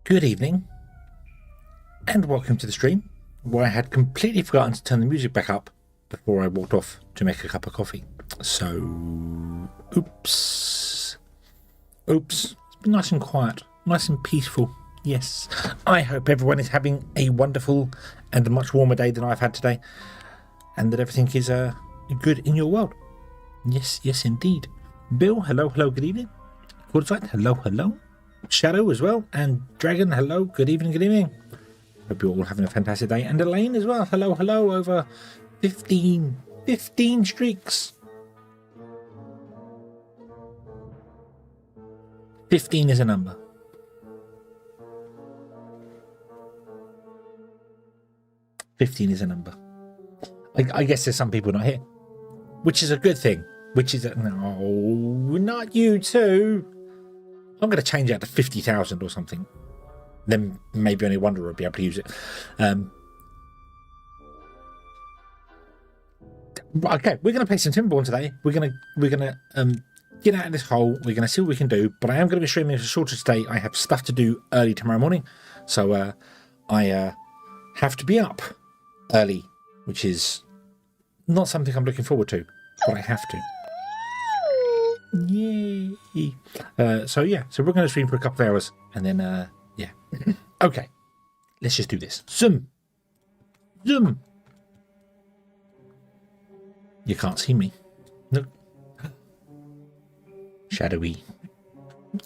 Good evening, and welcome to the stream, where I had completely forgotten to turn the music back up before I walked off to make a cup of coffee. So, oops. It's been nice and quiet, nice and peaceful. Yes, I hope everyone is having a wonderful and a much warmer day than I've had today, and that everything is good in your world. Yes, indeed. Bill, hello, good evening. Quarterside, hello. Shadow as well, and Dragon, hello, good evening. Hope you're all having a fantastic day. And Elaine as well, hello, over 15 streaks. 15 is a number. I guess there's some people not here, which is a good thing. No, not you too. I'm going to change that to 50,000 or something. Then maybe only Wonder will be able to use it. Okay, we're going to play some Timberborn today. We're going to get out of this hole. We're going to see what we can do. But I am going to be streaming for shorter today. I have stuff to do early tomorrow morning, so I have to be up early, which is not something I'm looking forward to, but I have to. Yay! So we're going to stream for a couple of hours, and then okay, let's just do this. Zoom. You can't see me. No. Shadowy,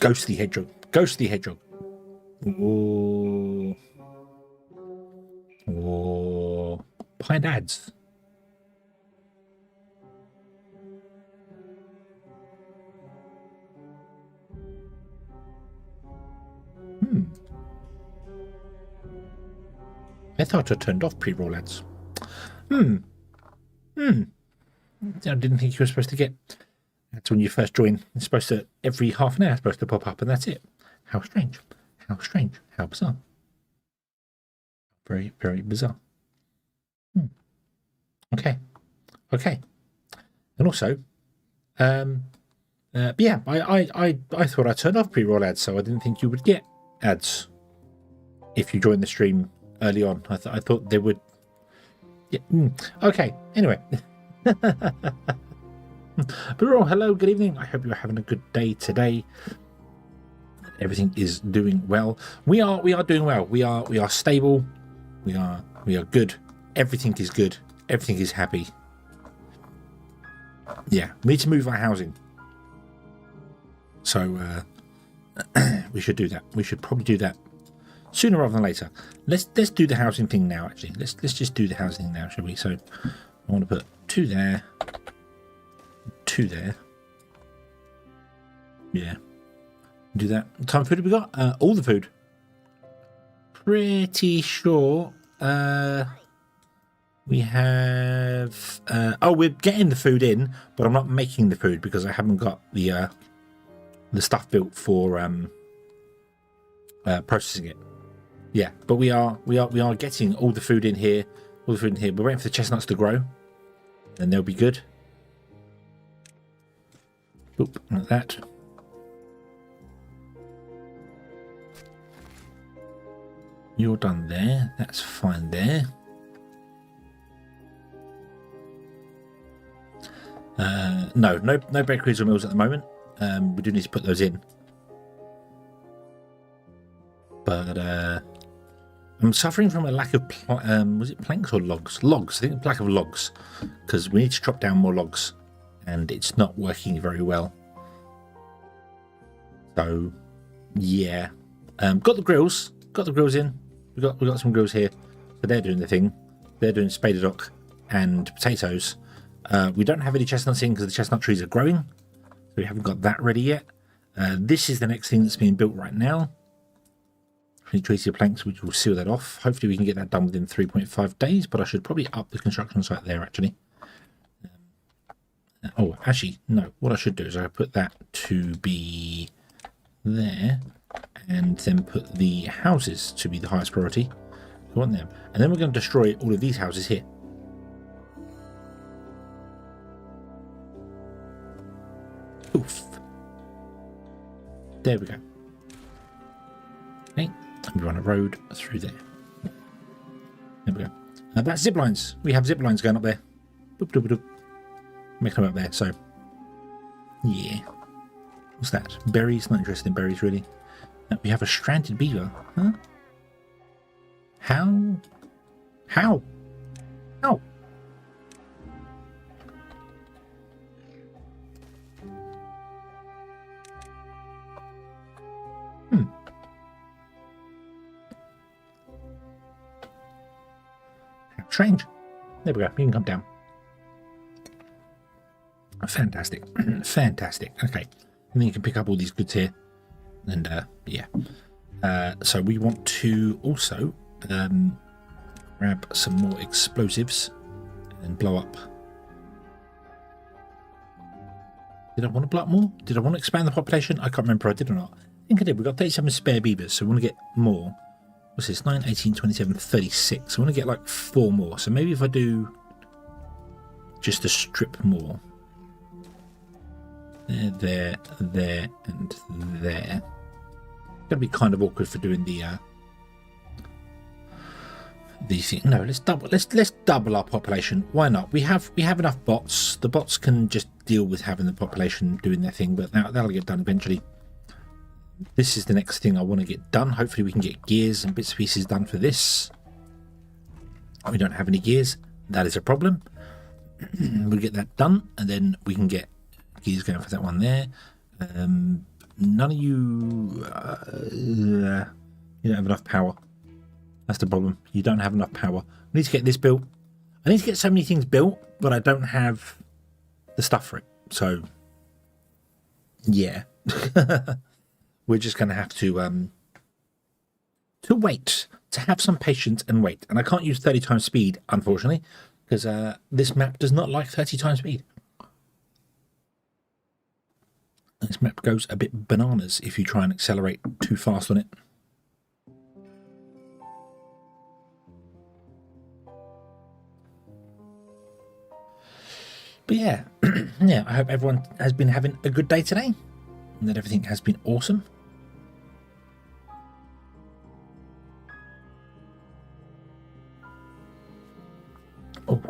ghostly hedgehog. Oh, pine ads. I thought I turned off pre-roll ads. I didn't think you were supposed to get. That's when you first join. It's supposed to, every half an hour, it's supposed to pop up, and that's it. How strange. How bizarre. Very, very bizarre. Okay. And also, but yeah, I thought I turned off pre-roll ads, so I didn't think you would get ads if you joined the stream early on. I thought they would. Yeah. Okay. Anyway. But all, hello, good evening. I hope you're having a good day today. Everything is doing well. We are doing well. We are stable. We are good. Everything is good. Everything is happy. Yeah, we need to move our housing. So we should do that. We should probably do that sooner rather than later. Let's do the housing thing now. Actually, let's just do the housing now, shall we? So I want to put 2 there, 2 there. Yeah, do that. What time of food have we got? All the food. Pretty sure. We have... oh, we're getting the food in, but I'm not making the food because I haven't got the stuff built for processing it. Yeah, but we are getting all the food in here. All the food in here. We're waiting for the chestnuts to grow, and they'll be good. Oop, like that. You're done there. That's fine there. No bakeries or mills at the moment. We do need to put those in. But I'm suffering from a lack of was it planks or logs? Logs. I think a lack of logs, because we need to chop down more logs, and it's not working very well. So yeah, got the grills. Got the grills in. We got some grills here. So they're doing the thing. They're doing spadedock and potatoes. We don't have any chestnuts in because the chestnut trees are growing. So we haven't got that ready yet. This is the next thing that's being built right now. Treaty planks, which will seal that off. Hopefully we can get that done within 3.5 days, but I should probably up the construction site there actually. Oh, actually, no. What I should do is I put that to be there, and then put the houses to be the highest priority. We want them. And then we're going to destroy all of these houses here. Oof. There we go. Okay. And we run a road through there. There we go. That's zip lines. We have zip lines going up there. Boop, boop, boop. Making them up there. So, yeah. What's that? Berries? Not interested in berries, really. We have a stranded beaver. Huh? How? How? How? Strange. There we go. You can come down. Fantastic. Fantastic. Okay. And then you can pick up all these goods here. And yeah. So we want to also grab some more explosives and blow up. Did I want to blow up more? Did I want to expand the population? I can't remember if I did or not. I think I did. We've got 37 spare beavers, so we want to get more. What's this? 9, 18, 27, 36. I want to get like 4 more. So maybe if I do just a strip more. There, and there. It's gonna be kind of awkward for doing the these things. No, let's double our population. Why not? We have enough bots. The bots can just deal with having the population doing their thing, but that'll get done eventually. This is the next thing I want to get done. Hopefully we can get gears and bits and pieces done for this. We don't have any gears. That is a problem. We'll get that done, and then we can get gears going for that one there. None of you... you don't have enough power. That's the problem. You don't have enough power. I need to get this built. I need to get so many things built, but I don't have the stuff for it. So, yeah. We're just going to have to wait, to have some patience and wait. And I can't use 30 times speed, unfortunately, because this map does not like 30 times speed. This map goes a bit bananas if you try and accelerate too fast on it. But yeah, yeah, I hope everyone has been having a good day today and that everything has been awesome. Oh.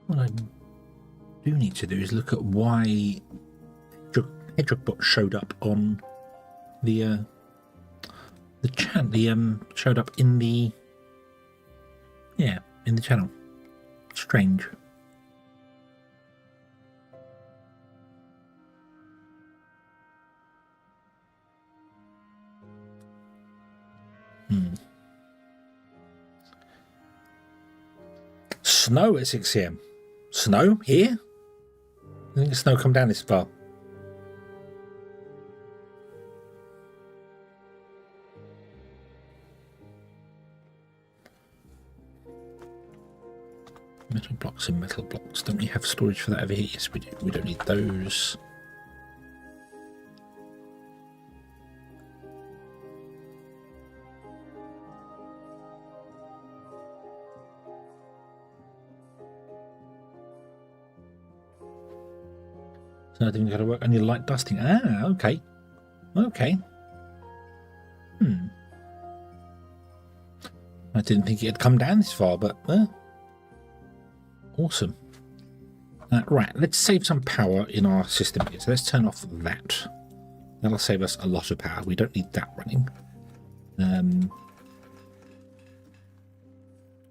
What I do need to do is look at why Hedgehogbot showed up on the channel. Showed up in the in the channel. Strange. Snow at 6 AM. Snow here? I think the snow come down this far. Metal blocks and metal blocks. Don't we have storage for that over here? Yes, we do. We don't need those. So I think we've got to work on your light dusting. Ah, okay. Okay. I didn't think it had come down this far, but awesome. Right, let's save some power in our system here. So let's turn off that. That'll save us a lot of power. We don't need that running.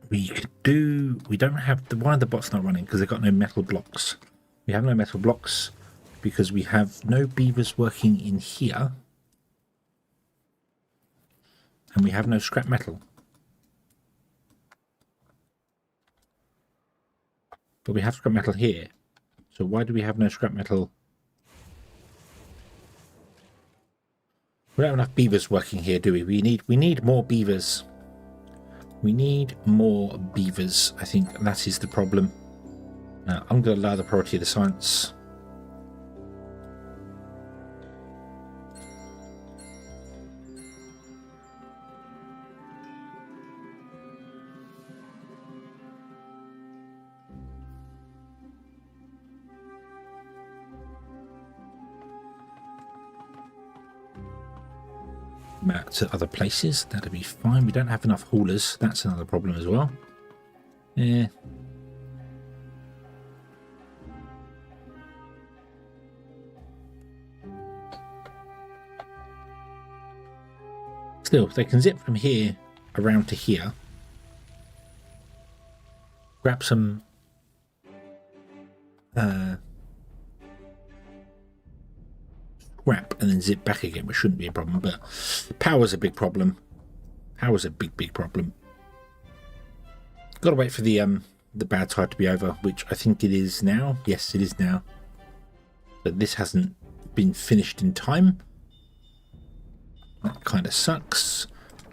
We could do... We don't have... One of the bots not running because they've got no metal blocks. We have no metal blocks because we have no beavers working in here. And we have no scrap metal. But we have scrap metal here. So why do we have no scrap metal? We don't have enough beavers working here, do we? We need more beavers. We need more beavers. I think that is the problem. Now, I'm going to allow the priority of the science. Out to other places, that'll be fine. We don't have enough haulers, that's another problem as well. Yeah. Still, they can zip from here around to here. Grab some scrap and then zip back again, which shouldn't be a problem, but power's a big problem. Power's a big problem. Gotta wait for the bad tide to be over, which I think it is now. Yes, it is now. But this hasn't been finished in time. That kind of sucks.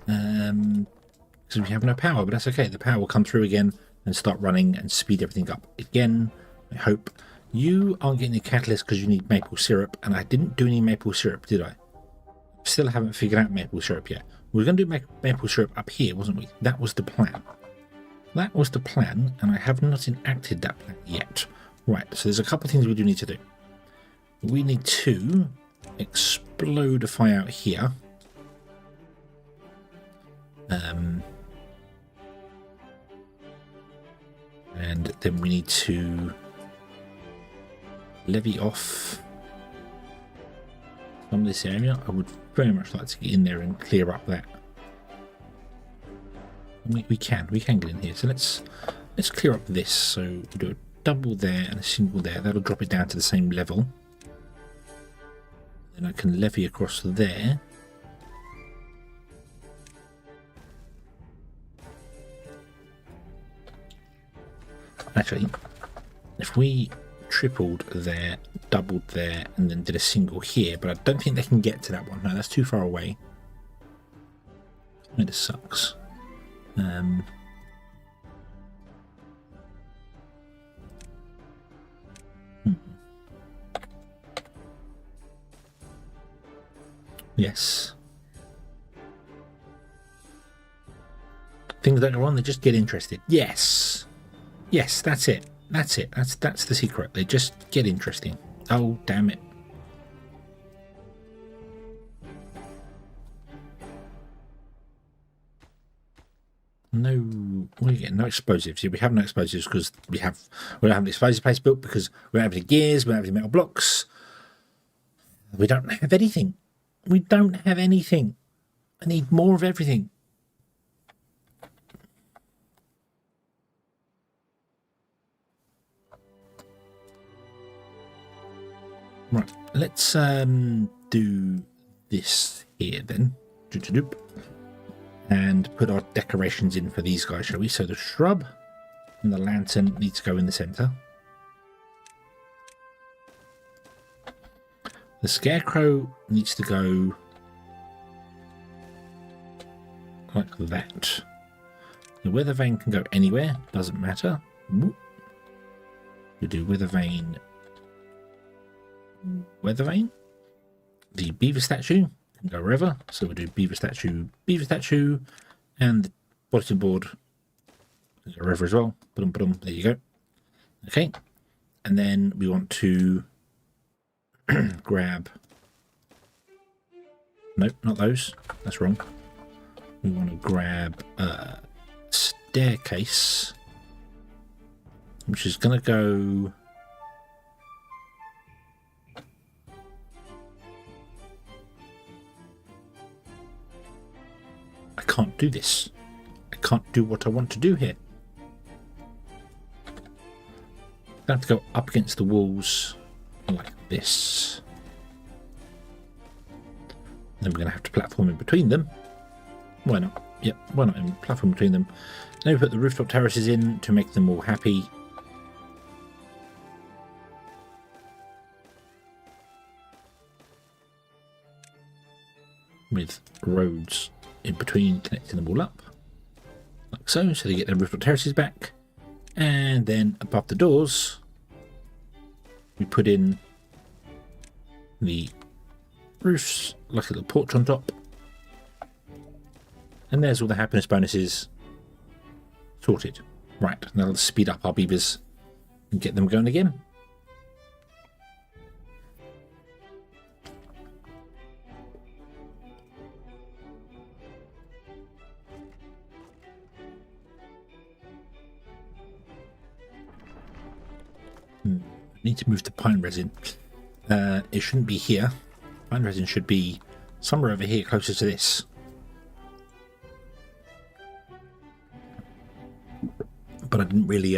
Because we have no power, but that's okay. The power will come through again and start running and speed everything up again, I hope. You aren't getting the catalyst because you need maple syrup, and I didn't do any maple syrup, did I? Still haven't figured out maple syrup yet. We were going to do maple syrup up here, wasn't we? That was the plan. That was the plan, and I have not enacted that plan yet. Right, so there's a couple of things we do need to do. We need to explodify out here. And then we need to levy off some of this area. I would very much like to get in there and clear up that. We can get in here. So let's clear up this. So we do a double there and a single there. That'll drop it down to the same level. Then I can levy across there. Actually, if we tripled there, doubled there, and then did a single here, but I don't think they can get to that one. No, that's too far away. It just sucks. Yes. Things don't go on, they just get interested. Yes. Yes, that's it. That's it. That's the secret. They just get interesting. Oh, damn it. No, what are you getting? No explosives. Yeah, we have no explosives because we don't have the explosive place built because we don't have any gears, we don't have any metal blocks. We don't have anything. We don't have anything. I need more of everything. Right, let's do this here then. And put our decorations in for these guys, shall we? So the shrub and the lantern need to go in the center. The scarecrow needs to go like that. The weather vane can go anywhere, doesn't matter. We do weather vane. Weather vane. The beaver statue can go wherever. So we'll do beaver statue, and the bulletin board can go wherever as well. Boom, boom. There you go. Okay. And then we want to grab. Nope, not those. That's wrong. We want to grab a staircase, which is going to go. I can't do this. I can't do what I want to do here. I have to go up against the walls like this. Then we're going to have to platform in between them. Why not? Yep, why not platform between them? Then we put the rooftop terraces in to make them all happy. With roads in between, connecting them all up. Like so, so they get their rooftop terraces back. And then above the doors, we put in the roofs, like a little porch on top. And there's all the happiness bonuses sorted. Right, now let's speed up our beavers and get them going again. Need to move the pine resin. It shouldn't be here. Pine resin should be somewhere over here, closer to this. But I didn't really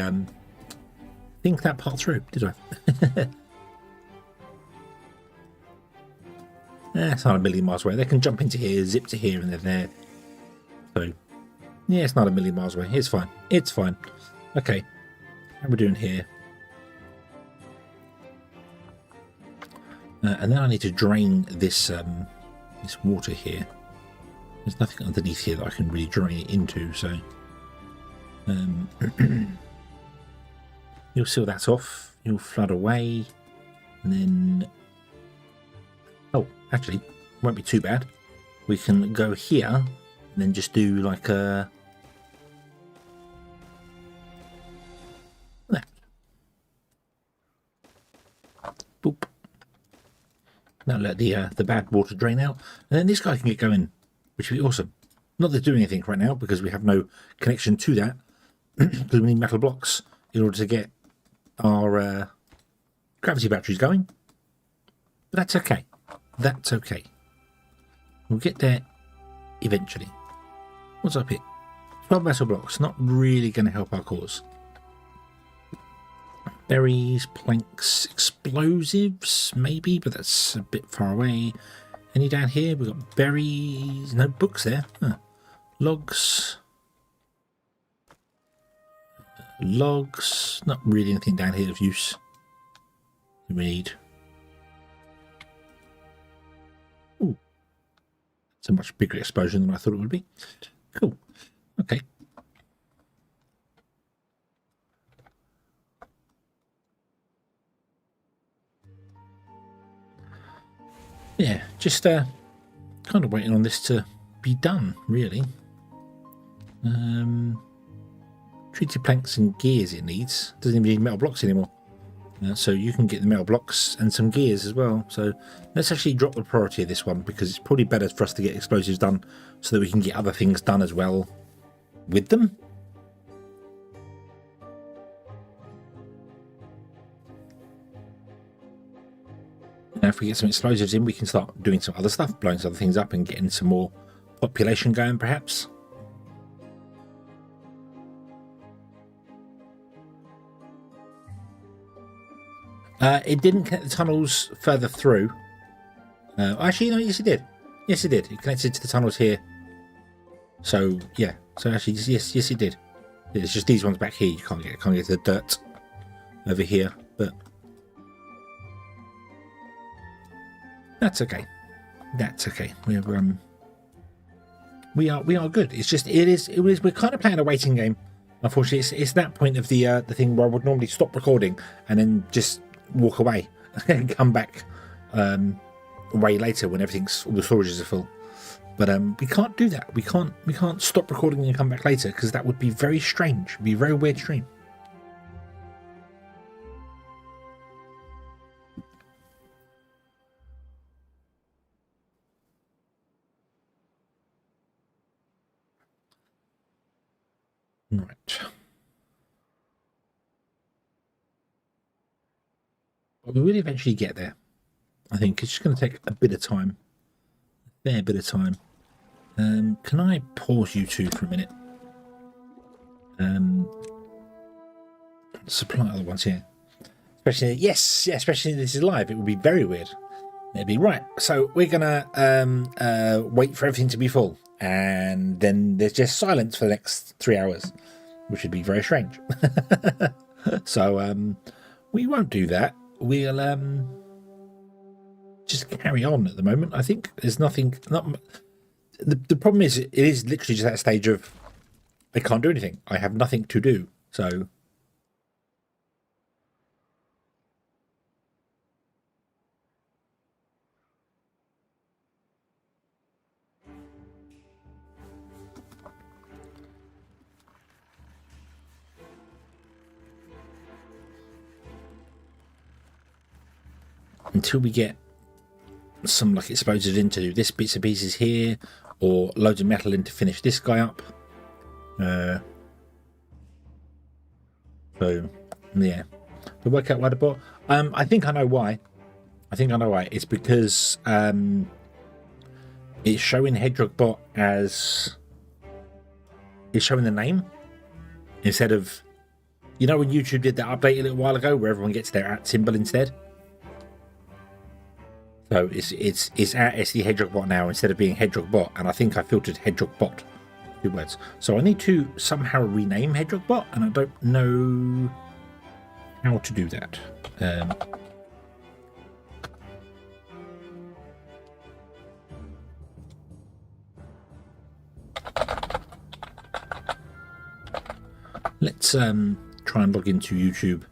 think that part through, did I? It's not a million miles away. They can jump into here, zip to here, and they're there. So, yeah, it's not a million miles away. It's fine. It's fine. Okay, how are we doing here? And then I need to drain this this water here. There's nothing underneath here that I can really drain it into, so you'll seal that off. You'll flood away, and then actually, won't be too bad. We can go here and then just do like a that. Boop. That'll let the bad water drain out, and then this guy can get going, which would be awesome. Not that they're doing anything right now because we have no connection to that, because we need metal blocks in order to get our gravity batteries going. But that's okay. That's okay. We'll get there eventually. What's up here? 12 metal blocks. Not really going to help our cause. Berries, planks, explosives, maybe, but that's a bit far away. Any down here? We've got berries. No books there. Huh. Logs. Logs. Not really anything down here of use. We need. Ooh. It's a much bigger explosion than I thought it would be. Cool. Okay. Yeah, just kind of waiting on this to be done, really. Treated planks and gears it needs. Doesn't even need metal blocks anymore. So you can get the metal blocks and some gears as well. So let's actually drop the priority of this one, because it's probably better for us to get explosives done so that we can get other things done as well with them. Now if we get some explosives in, we can start doing some other stuff, blowing some other things up and getting some more population going, perhaps. It didn't connect the tunnels further through. Actually, no, yes it did. Yes it did. It connected to the tunnels here. So, yeah. So actually, yes it did. It's just these ones back here. You can't get to the dirt over here, but that's okay. That's okay. We are good. It's just we're kind of playing a waiting game Unfortunately, it's that point of the thing where I would normally stop recording and then just walk away and come back way later when all the storages are full. But we can't do that. We can't stop recording and come back later, because that would be very strange. It'd be a very weird stream. Right. But we will eventually get there. I think it's just going to take a bit of time. A fair bit of time. Can I pause you two for a minute? Supply other ones here. Especially, yes, yeah, especially if this is live. It would be very weird. It'd be right. So we're going to wait for everything to be full. And then there's just silence for the next 3 hours, which would be very strange. So we won't do that. We'll just carry on at the moment. I think there's nothing. The problem is, it is literally just that stage of I can't do anything. I have nothing to do. So until we get some like explosives in to do this bits and pieces here, or loads of metal in to finish this guy up. So yeah, to work out why the bot. I think I know why. It's because it's showing Hedgehog bot as it's showing the name instead of, you know, when YouTube did that update a little while ago where everyone gets their @ symbol instead. So it's at SD Hedgehog bot now instead of being Hedgehog bot, and I think I filtered Hedgehog bot, 2 words. So I need to somehow rename Hedgehog bot, and I don't know how to do that. Let's try and log into YouTube.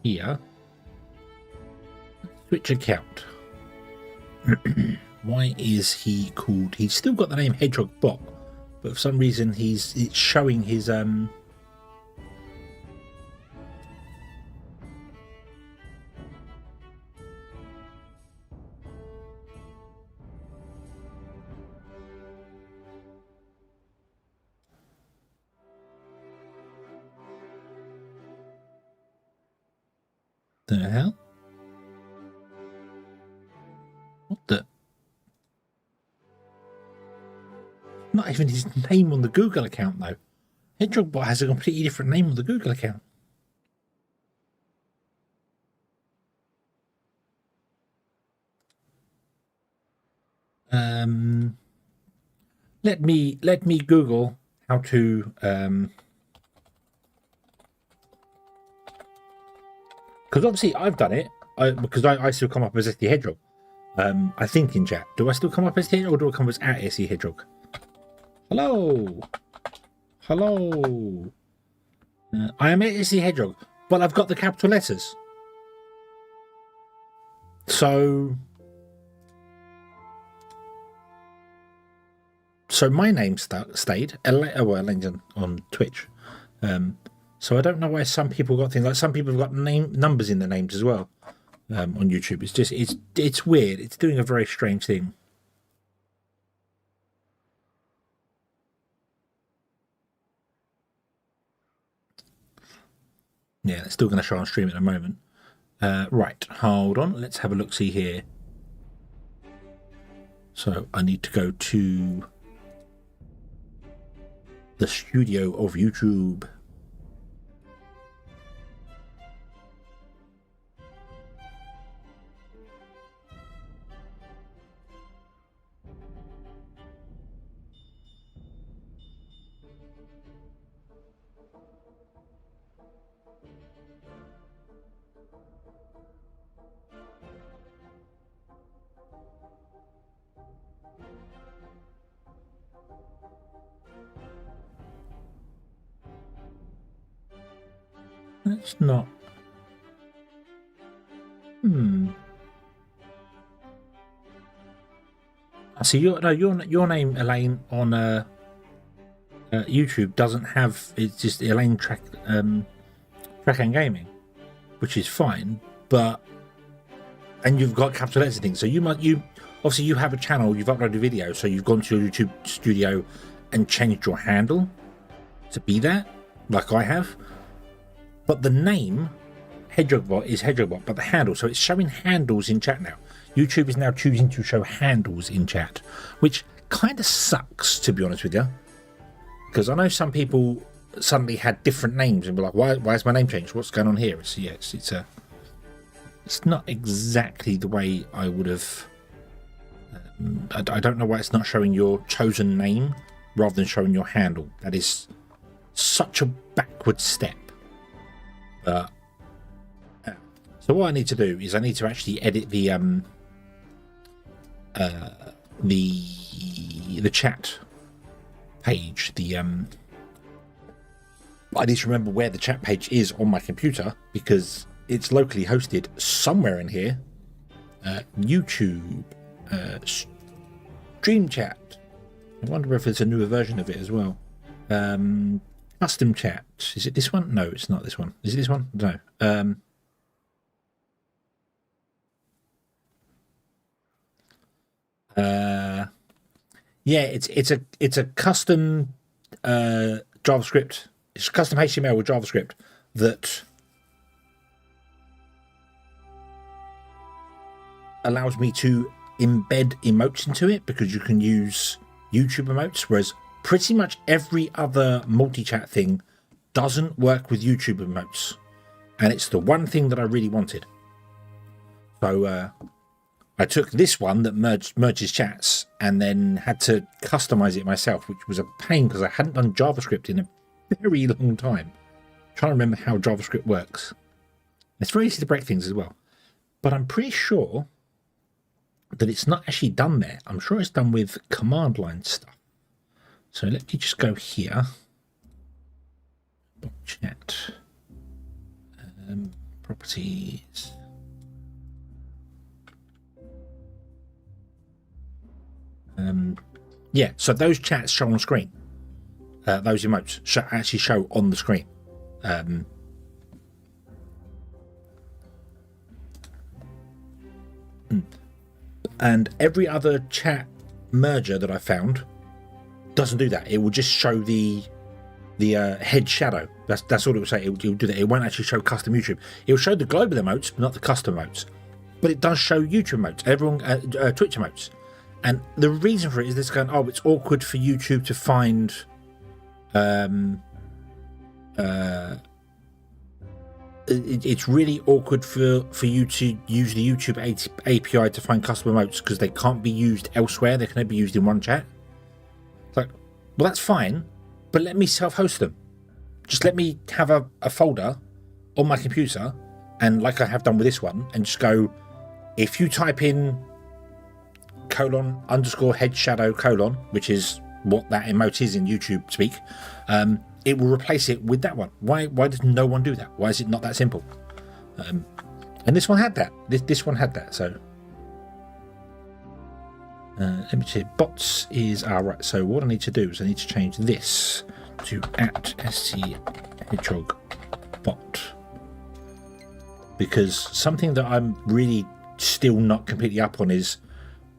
Here, switch account. Why is he called? He's still got the name Hedgehog Bot, but for some reason it's showing his The hell? What the? Not even his name on the Google account, though. Hedgehogbot has a completely different name on the Google account. Let me Google how to because obviously I've done it because I still come up as SD Hedgehog. I think in chat, do I still come up as SD Hedgehog, or do I come as at SD Hedgehog? Hello. I am at SD Hedgehog, but I've got the capital letters. So my name stayed. Elaine's on Twitch. So I don't know why some people got things like some people have got numbers in their names as well on YouTube. It's just it's weird. It's doing a very strange thing. Yeah, it's still going to show on stream in a moment. Right, hold on. Let's have a look. See here. So I need to go to the studio of YouTube. That's not. I see your name, Elaine, on YouTube doesn't have. It's just Elaine Track and Gaming, which is fine. And you've got capital letters and things. So you obviously you have a channel. You've uploaded videos, so you've gone to your YouTube studio and changed your handle to be that, like I have. But the name Hedgehogbot is Hedgehogbot, but the handle, so it's showing handles in chat now. YouTube is now choosing to show handles in chat, which kind of sucks, to be honest with you. Because I know some people suddenly had different names and were like, why is my name changed? What's going on here? It's not exactly the way I would have. I don't know why it's not showing your chosen name rather than showing your handle. That is such a backward step. So what I need to do is I need to actually edit the chat page. I need to remember where the chat page is on my computer because it's locally hosted somewhere in here. YouTube, Stream Chat. I wonder if there's a newer version of it as well. Custom chat. Is it this one? No, it's not this one. Is it this one? No. Yeah, it's a custom JavaScript. It's custom HTML with JavaScript that allows me to embed emotes into it because you can use YouTube emotes, whereas pretty much every other multi-chat thing doesn't work with YouTube emotes. And it's the one thing that I really wanted. So I took this one that merges chats and then had to customize it myself, which was a pain because I hadn't done JavaScript in a very long time. I'm trying to remember how JavaScript works. It's very easy to break things as well. But I'm pretty sure that it's not actually done there. I'm sure it's done with command line stuff. So let me just go here. Chat. Properties. Yeah, so those chats show on screen. Those emotes actually show on the screen. And every other chat merger that I found doesn't do that. It will just show the head shadow. That's all it will say. It will do that. It won't actually show custom YouTube. It will show the global emotes, but not the custom emotes. But it does show YouTube emotes. Everyone, Twitch emotes. And the reason for it is this going, oh, it's awkward for YouTube to find it's really awkward for you to use the YouTube API to find custom emotes because they can't be used elsewhere. They can only be used in one chat. It's like, well, that's fine, but let me self-host them. Just let me have a folder on my computer, and like I have done with this one, and just go, if you type in :_head shadow : which is what that emote is in YouTube speak, it will replace it with that one. Why does no one do that? Why is it not that simple? And this one had that. This one had that. So let me see. Bots is right. So what I need to do is I need to change this to @STHedgehogbot, because something that I'm really still not completely up on is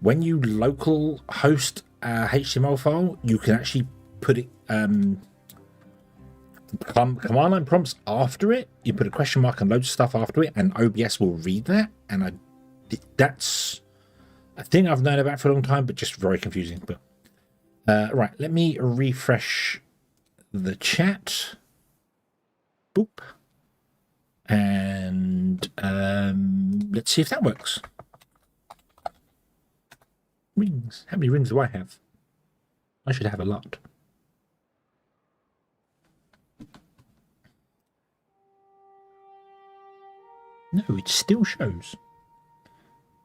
when you local host a HTML file, you can actually put it command line prompts after it. You put a question mark and loads of stuff after it, and OBS will read that. And that's a thing I've known about for a long time, but just very confusing. But right, let me refresh the chat. Boop. And let's see if that works. Rings. How many rings do I have? I should have a lot. No, it still shows.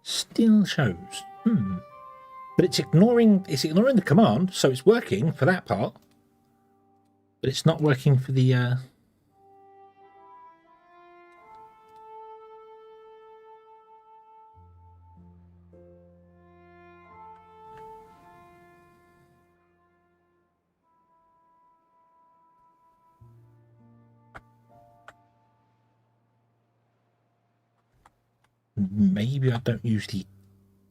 Still shows. But it's ignoring the command, so it's working for that part. But it's not working for the maybe I don't use the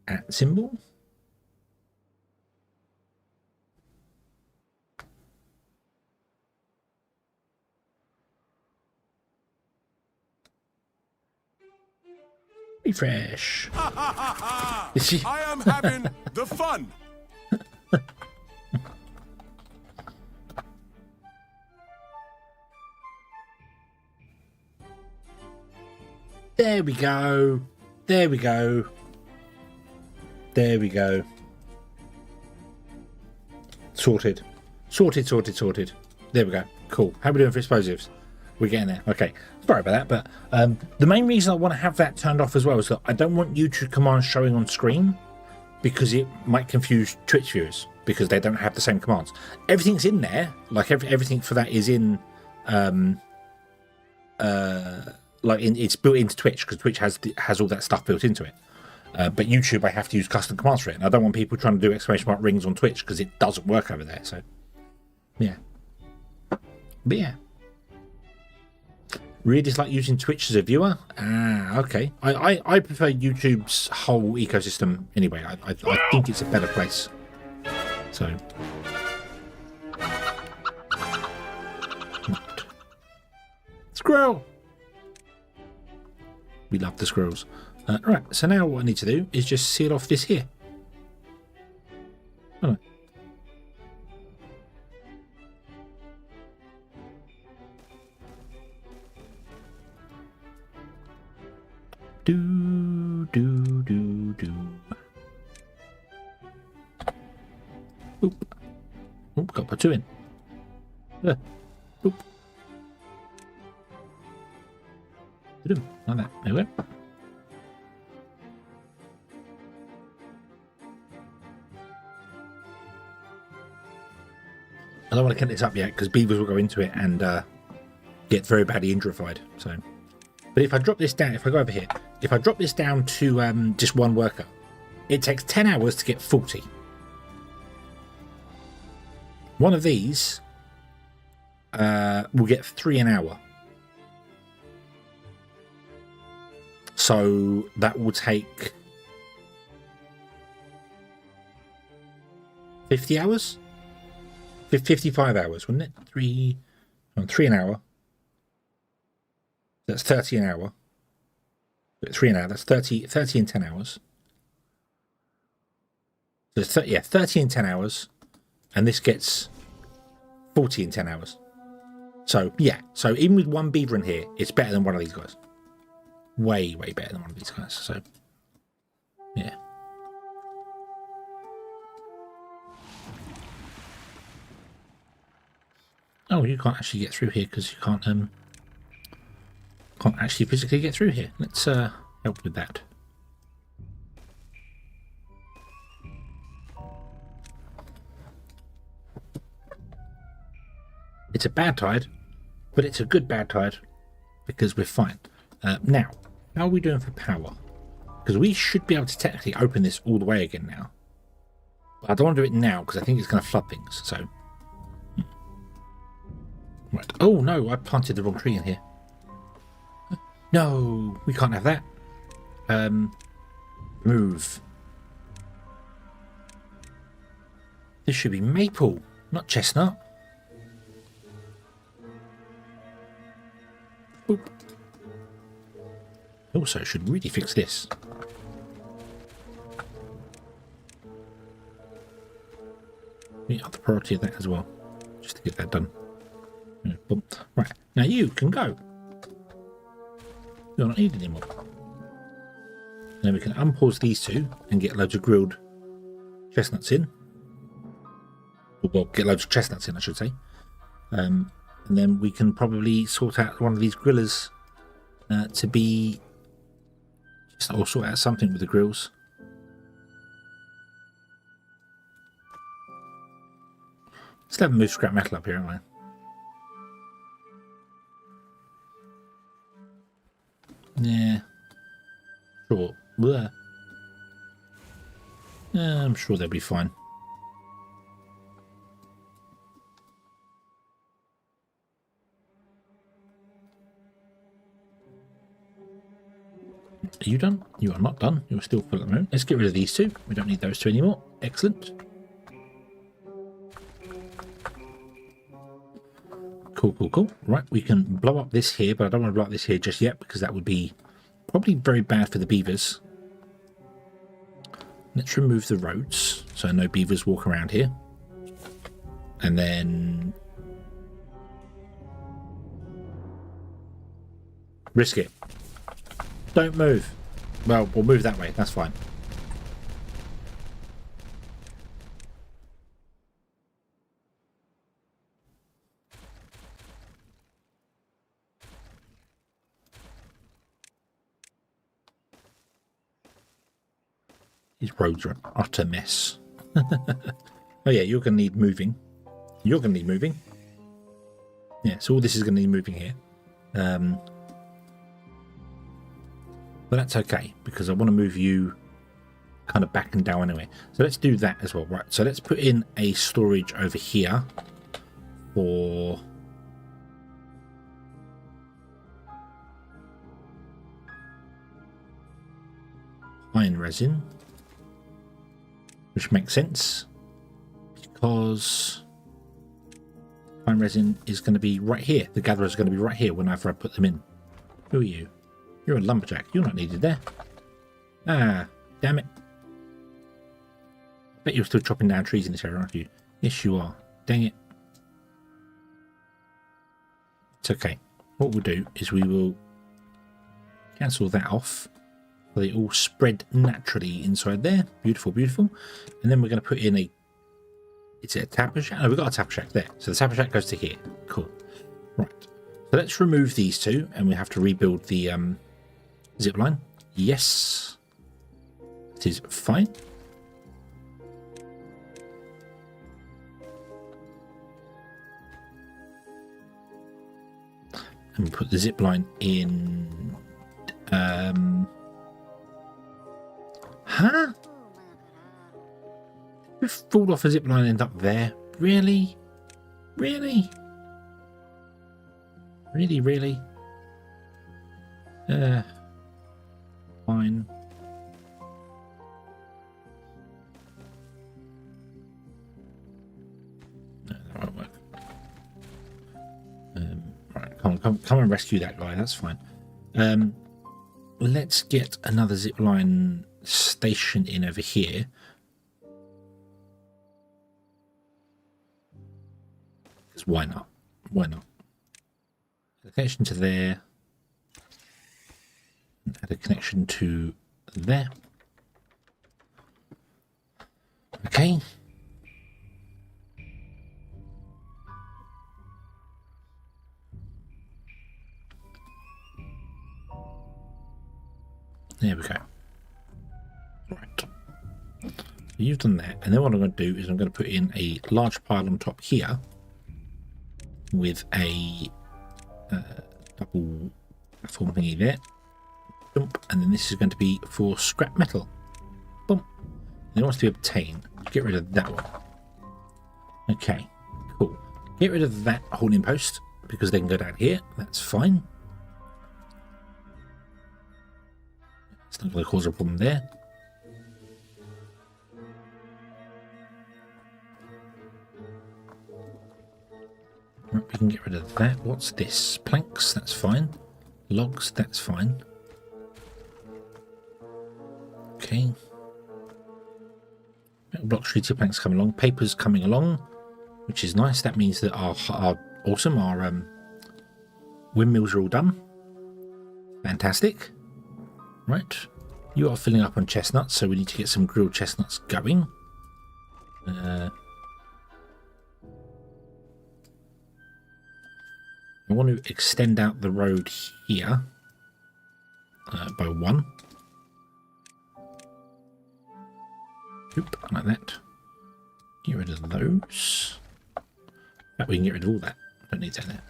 @ symbol. Refresh. I am having the fun. There we go. There we go. There we go. Sorted. Sorted, sorted, sorted. There we go. Cool. How are we doing for explosives? We're getting there. Okay. Sorry about that, but the main reason I want to have that turned off as well is that I don't want YouTube commands showing on screen because it might confuse Twitch viewers because they don't have the same commands. Everything's in there. Like everything for that is in it's built into Twitch because Twitch has all that stuff built into it. But YouTube, I have to use custom commands for it, and I don't want people trying to do exclamation mark rings on Twitch because it doesn't work over there. So, yeah. But yeah, really dislike using Twitch as a viewer. Okay. I prefer YouTube's whole ecosystem anyway. I think it's a better place. So. Squirrel. We love the squirrels. Right, so now what I need to do is just seal off this here. Oh, no. Do. Oop. Oop, got to put 2 in. Oop. Like that. There we go. I don't want to count this up yet because beavers will go into it and get very badly injurified. So, but if I drop this down, if I go over here, if I drop this down to just one worker, it takes 10 hours to get 40. One of these will get 3 an hour. So that will take 50 hours? 55 hours, wouldn't it? 3 an hour. That's 30 an hour. 3 an hour, that's 30 in 10 hours. So it's 30 in 10 hours. And this gets 40 in 10 hours. So, yeah. So even with one beaver in here, it's better than one of these guys. Way better than one of these guys. So, yeah. Oh, you can't actually get through here because you can't actually physically get through here. Let's help with that. It's a bad tide, but it's a good bad tide because we're fine. Now, how are we doing for power? Because we should be able to technically open this all the way again now. But I don't want to do it now because I think it's going to flood things. So, right. Oh no, I planted the wrong tree in here. No, we can't have that. Move. This should be maple, not chestnut. Boop. Also, should really fix this. We up the priority of that as well, just to get that done. Right, now you can go. You're not needed anymore. Then we can unpause these two and get loads of grilled chestnuts in. Well, get loads of chestnuts in, I should say. And then we can probably sort out one of these grillers to be I'll sort out something with the grills. Still haven't moved scrap metal up here, haven't I? Yeah. Sure. Blech. Yeah, I'm sure they'll be fine. Are you done? You are not done. You're still full at the moment. Let's get rid of these two. We don't need those two anymore. Excellent. Cool, cool, cool. Right, we can blow up this here, but I don't want to blow up this here just yet because that would be probably very bad for the beavers. Let's remove the roads so no beavers walk around here. And then risk it. Don't move. Well, we'll move that way. That's fine. These roads are an utter mess. Oh yeah, you're going to need moving. You're going to need moving. Yeah, so all this is going to need moving here. But that's okay, because I want to move you kind of back and down anyway. So let's do that as well. Right, so let's put in a storage over here for... pine resin. Which makes sense, because pine resin is going to be right here. The gatherer is going to be right here whenever I put them in. Who are you? You're a lumberjack. You're not needed there. Ah, damn it. Bet you're still chopping down trees in this area, aren't you? Yes, you are. Dang it. It's okay. What we'll do is we will cancel that off. They all spread naturally inside there. Beautiful, beautiful. And then we're going to put in a... Is it a tapper shack? No, we've got a tapper shack there. So the tapper shack goes to here. Cool. Right. So let's remove these two, and we have to rebuild the zip line. Yes. It is fine. And we put the zip line in... Huh? We fall off a zip line and end up there? Really? Really? Really, really? Fine. No, that won't work. Right, come and rescue that guy. That's fine. Let's get another zip line station in over here. Because why not? Why not? A connection to there. And add a connection to there. Okay. There we go. Right. You've done that. And then what I'm going to do is I'm going to put in a large pile on top here with a double platform thingy there. Dump. And then this is going to be for scrap metal. Boom. And it wants to be obtained. Get rid of that one. Okay. Cool. Get rid of that holding post because they can go down here. That's fine. It's not going to cause a problem there. Right, we can get rid of that. What's this? Planks, that's fine. Logs, that's fine. Okay. Metal block treated planks coming along. Paper's coming along, which is nice. That means that our awesome, our windmills are all done. Fantastic. Right, you are filling up on chestnuts, so we need to get some grilled chestnuts going. I want to extend out the road here by one. Oop, like that. Get rid of those. That we can get rid of all that. Don't need that there.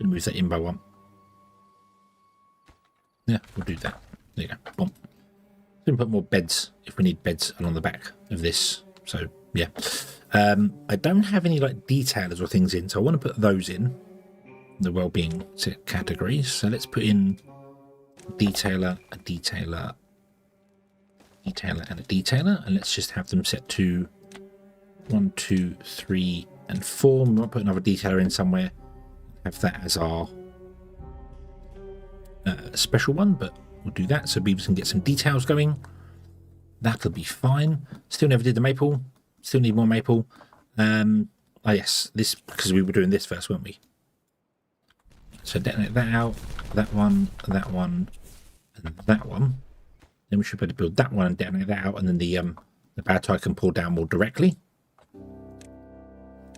Move that in by one. Yeah, we'll do that. There you go. Boom. We can put more beds if we need beds along the back of this. So yeah, I don't have any like detailers or things in, so I want to put those in the well-being categories. So let's put in detailer, a detailer, detailer, and a detailer, and let's just have them set to 1, 2, 3, and 4. We might put another detailer in somewhere. Have that as our special one, but we'll do that so beavers can get some details going. That'll be fine. Still never did the maple. Still need more maple. Oh yes, this, because we were doing this first, weren't we? So detonate that out, that one, and that one. Then we should be able to build that one and detonate that out, and then the bad tide can pour down more directly,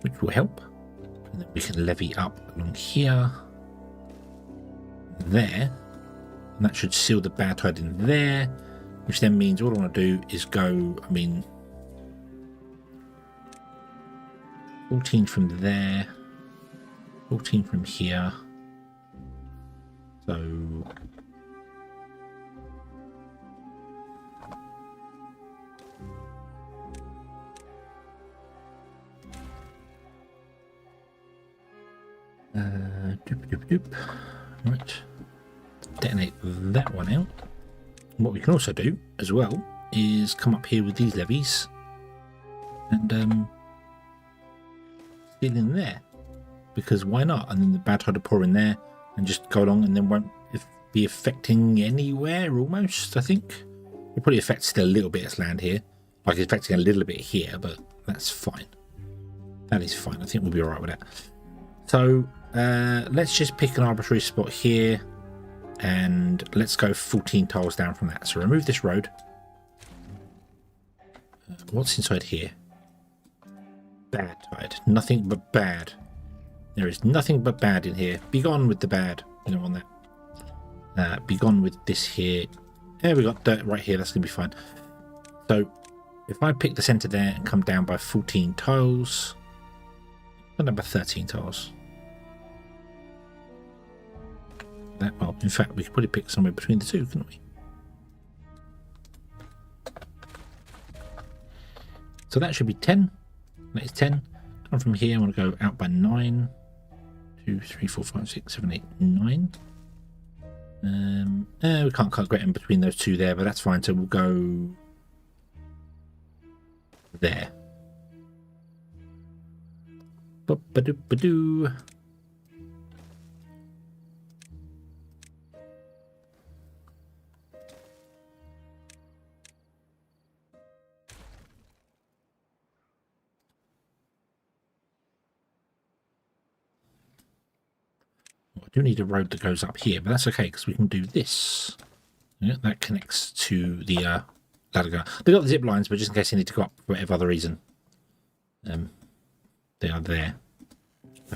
which will help. And then we can levy up along here, there, and that should seal the bad tide in there, which then means all I want to do is go, 14 from there, 14 from here, so right, detonate that one out. And what we can also do as well is come up here with these levies and seal in there, because why not? And then the bad tide will pour in there and just go along, and then won't be affecting anywhere almost. I think it'll probably affect still a little bit of land here, like it's affecting a little bit here, but that's fine. That is fine. I think we'll be all right with that. So let's just pick an arbitrary spot here and let's go 14 tiles down from that. So remove this road. What's inside here? Bad tide. Nothing but bad. There is nothing but bad in here. Be gone with the bad. You don't want that. Be gone with this here. There we got dirt right here. That's going to be fine. So if I pick the center there and come down by 14 tiles, come down by 13 tiles. That, well, in fact, we could probably pick somewhere between the two, couldn't we? So that should be 10. That is 10. Come from here, I want to go out by 9. 2, 3, 4, 5, 6, 7, 8, 9. We can't quite get in between those two there, but that's fine. So we'll go there. Ba-ba-doo-ba-doo. I do need a road that goes up here, but that's okay because we can do this. Yeah, that connects to the ladder. They've got the zip lines, but just in case you need to go up for whatever other reason, they are there.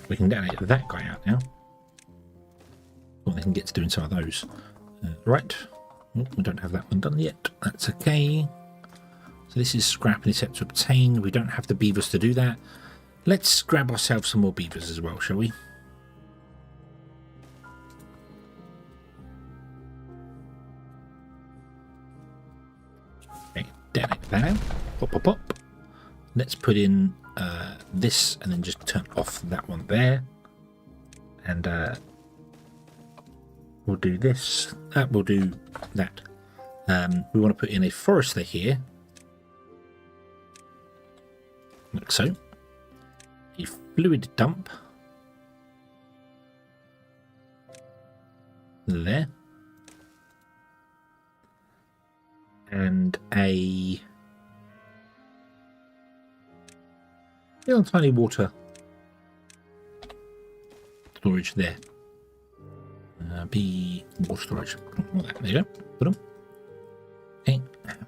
We can detonate that guy out now. Well, they can get to doing some of those. Right. Oh, we don't have that one done yet. That's okay. So this is scrap and it's set to obtain. We don't have the beavers to do that. Let's grab ourselves some more beavers as well, shall we? Okay, detonate that out. Pop, pop, pop. Let's put in this and then just turn off that one there. And we'll do this. We'll do that. We want to put in a forester here. Like so. A fluid dump. There. And a little tiny water storage there. Be water storage. There you go. Put them. Okay.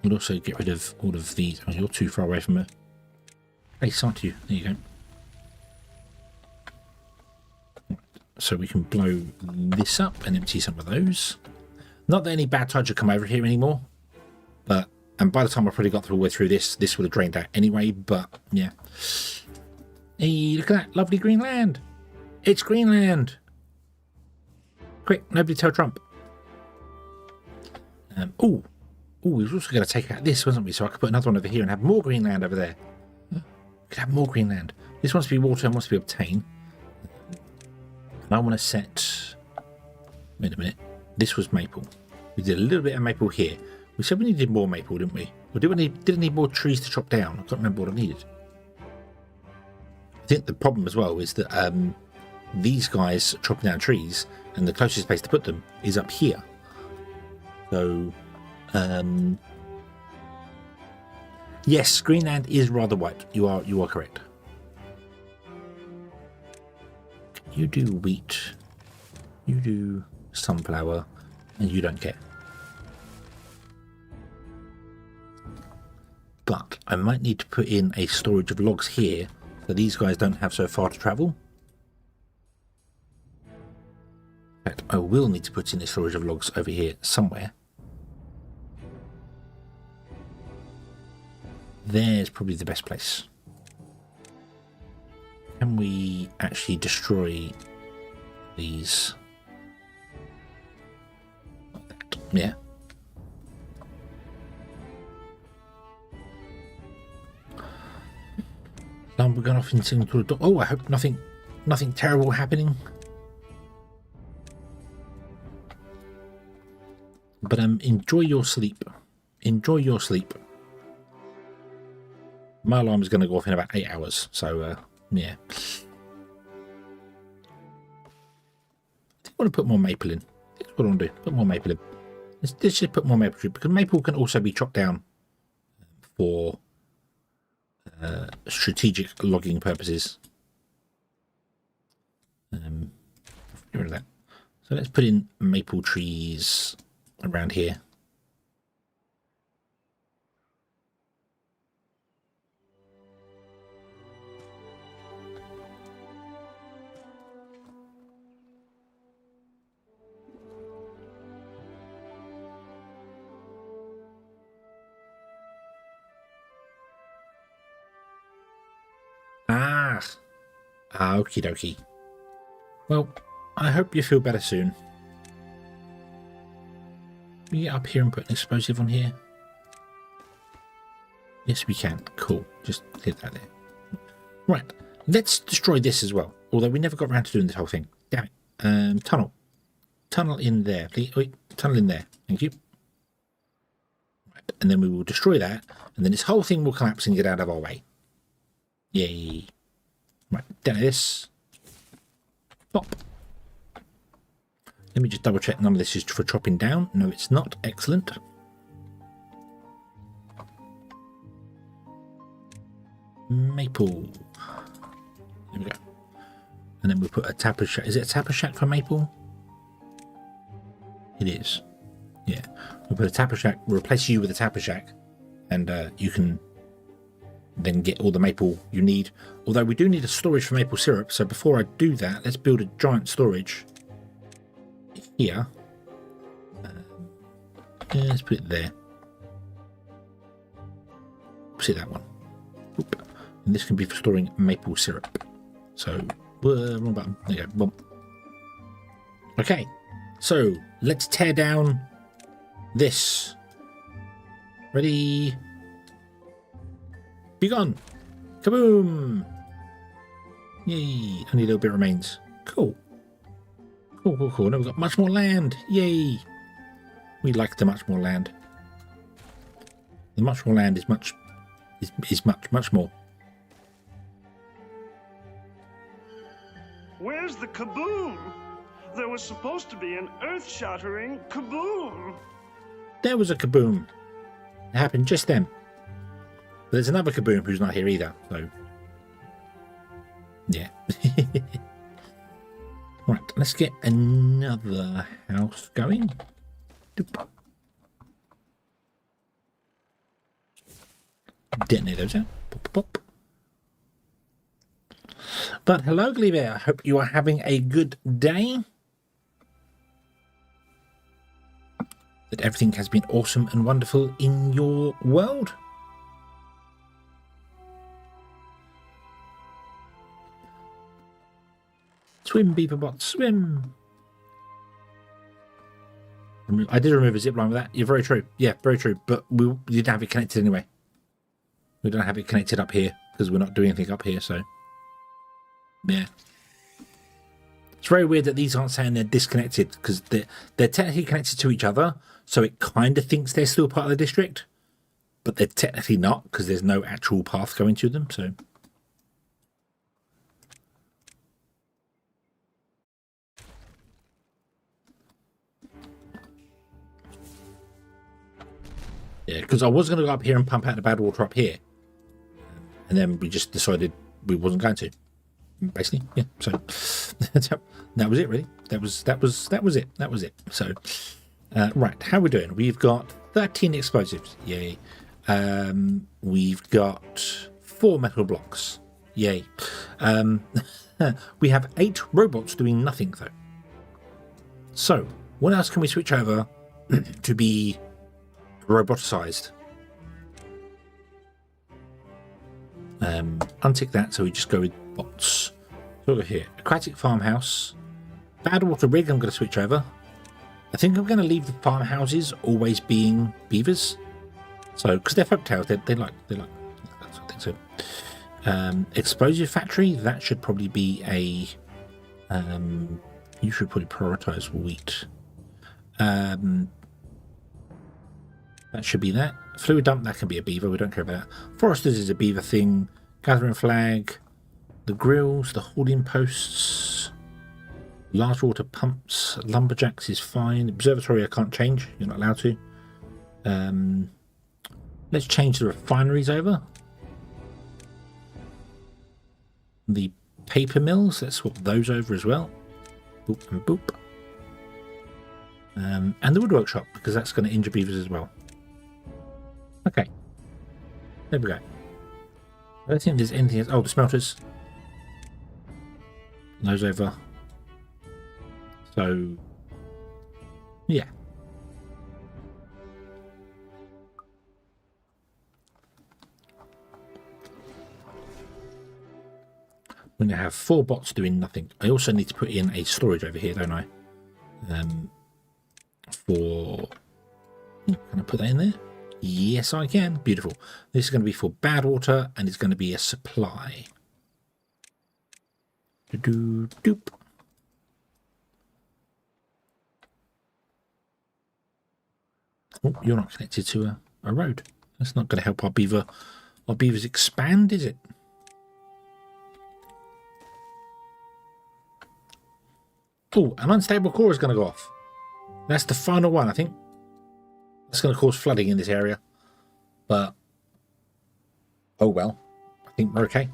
We'll also get rid of all of these. Oh, you're too far away from a place, aren't you? There you go. So we can blow this up and empty some of those. Not that any bad tides would come over here anymore, but and by the time I probably got all the way through this would have drained out anyway. But yeah, hey, look at that lovely Greenland! It's Greenland. Quick, nobody tell Trump. Oh, we was also going to take out this, wasn't we? So I could put another one over here and have more Greenland over there. We could have more Greenland. This wants to be water and wants to be obtained. And I want to set. Wait a minute. This was maple. We did a little bit of maple here. We said we needed more maple, didn't we? Or did I need more trees to chop down? I can't remember what I needed. I think the problem as well is that these guys are chopping down trees, and the closest place to put them is up here. So, yes, Greenland is rather white. You are correct. You do wheat. You do sunflower, and you don't care. But I might need to put in a storage of logs here so these guys don't have so far to travel. In fact, I will need to put in a storage of logs over here somewhere. There's probably the best place. Can we actually destroy these? Like that. Yeah. We're going off into the door. Oh, I hope nothing terrible happening. But enjoy your sleep. Enjoy your sleep. My alarm is going to go off in about 8 hours. So, yeah. I think I want to put more maple in. That's what I want to do. Put more maple in. Let's just put more maple tree, because maple can also be chopped down for strategic logging purposes. Get rid of that. So let's put in maple trees around here. Okie dokie. Well, I hope you feel better soon. Can we get up here and put an explosive on here? Yes, we can. Cool. Just leave that there. Right. Let's destroy this as well. Although we never got around to doing this whole thing. Damn it. Tunnel. Tunnel in there, please. Wait, tunnel in there. Thank you. Right. And then we will destroy that. And then this whole thing will collapse and get out of our way. Yay. Right, down this. Pop. Let me just double check none of this is for chopping down. No, it's not. Excellent. Maple. There we go. And then we'll put a tapper shack. Is it a tapper shack for maple? It is. Yeah. We'll put a tapper shack. We'll replace you with a tapper shack. And you can then get all the maple you need. Although we do need a storage for maple syrup, so before I do that, let's build a giant storage here. Yeah, let's put it there. See that one. Oop. And this can be for storing maple syrup. So, wrong button. There you go. Boom. Okay, so let's tear down this. Ready? Be gone! Kaboom! Yay! Only a little bit remains. Cool. Cool, cool, cool. Now we've got much more land. Yay! We like the much more land. The much more land is much more. Where's the kaboom? There was supposed to be an earth-shattering kaboom. There was a kaboom. It happened just then. But there's another kaboom who's not here either, so yeah. Right, let's get another house going. Doop. Detonate those out. Pop, pop, pop. But hello, Gleebear. I hope you are having a good day. that everything has been awesome and wonderful in your world. Swim, beaverbot, swim. I did remove a zip line with that. You're very true. Yeah, very true. But we didn't have it connected anyway. We don't have it connected up here because we're not doing anything up here. So, yeah. It's very weird that these aren't saying they're disconnected because they're technically connected to each other. So it kind of thinks they're still part of the district. But they're technically not because there's no actual path going to them. So. Yeah, because I was going to go up here and pump out the bad water up here. And then we just decided we wasn't going to. Basically, yeah. So that was it, really. That was it. So, right, how are we doing? We've got 13 explosives. Yay. We've got 4 metal blocks. Yay. We have 8 robots doing nothing, though. So, what else can we switch over to be roboticized? Untick that, so we just go with bots. So we'll go here. Aquatic farmhouse. Bad water rig, I'm going to switch over. I think I'm going to leave the farmhouses always being beavers. So, because they're folk tales, they like that sort of thing. So, explosive factory, that should probably be a. You should probably prioritize wheat. That should be that. Fluid dump, that can be a beaver. We don't care about that. Foresters is a beaver thing. Gathering flag. The grills, the holding posts. Large water pumps. Lumberjacks is fine. Observatory I can't change. You're not allowed to. Let's change the refineries over. The paper mills, let's swap those over as well. Boop and boop. And the wood workshop, because that's going to injure beavers as well. Okay. There we go. I don't think there's anything else. Oh, the smelters. Those over. So, yeah. We're going to have 4 bots doing nothing. I also need to put in a storage over here, don't I? Can I put that in there? Yes, I can. Beautiful. This is going to be for bad water, and it's going to be a supply. Doop. Oh, you're not connected to a road. That's not going to help our beavers expand, is it? Oh, an unstable core is going to go off. That's the final one, I think. That's going to cause flooding in this area. But, oh well. I think we're okay.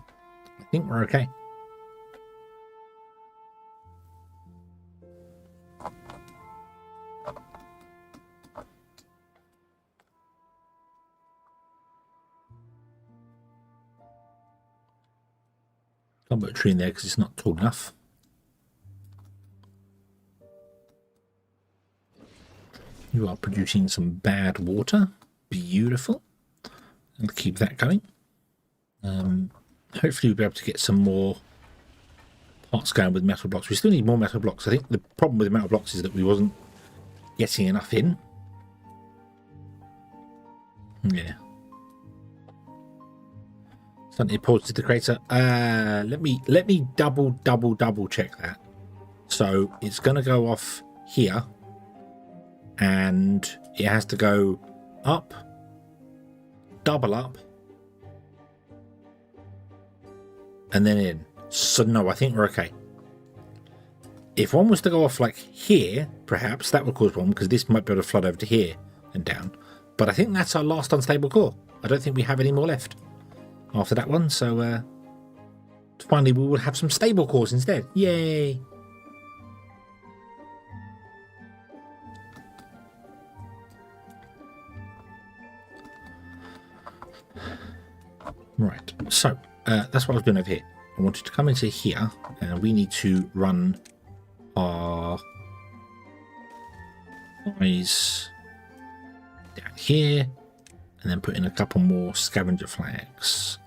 Can't put a tree in there because it's not tall enough. You are producing some bad water. Beautiful. I'll keep that going. Hopefully we'll be able to get some more parts going with metal blocks. We still need more metal blocks. I think the problem with the metal blocks is that we wasn't getting enough in. Yeah. Something reported to the creator. Let me double check that. So it's going to go off here. And it has to go up, double up, and then in. So no, I think we're okay. If one was to go off like here, perhaps that would cause one, because this might be able to flood over to here and down. But I think that's our last unstable core. I don't think we have any more left after that one. So finally we will have some stable cores instead. Yay! Right, so that's what I was doing over here. I wanted to come into here, and we need to run our eyes down here, and then put in a couple more scavenger flags.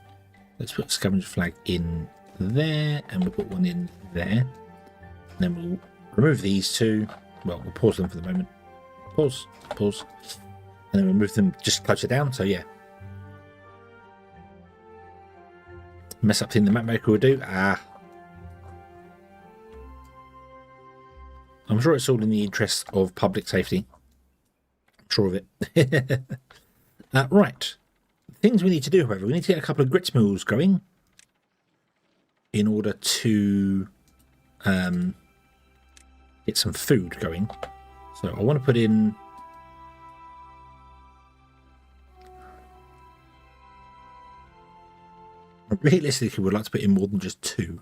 Let's put scavenger flag in there, and we'll put one in there. And then we'll remove these two. Well, we'll pause them for the moment. Pause, pause. And then we'll move them just closer down. So yeah. Mess up thing the map maker will do. I'm sure it's all in the interest of public safety. I'm sure of it. Right. Things we need to do, however, we need to get a couple of grits mills going in order to get some food going. So I want to put in... Realistically, we'd like to put in more than just 2.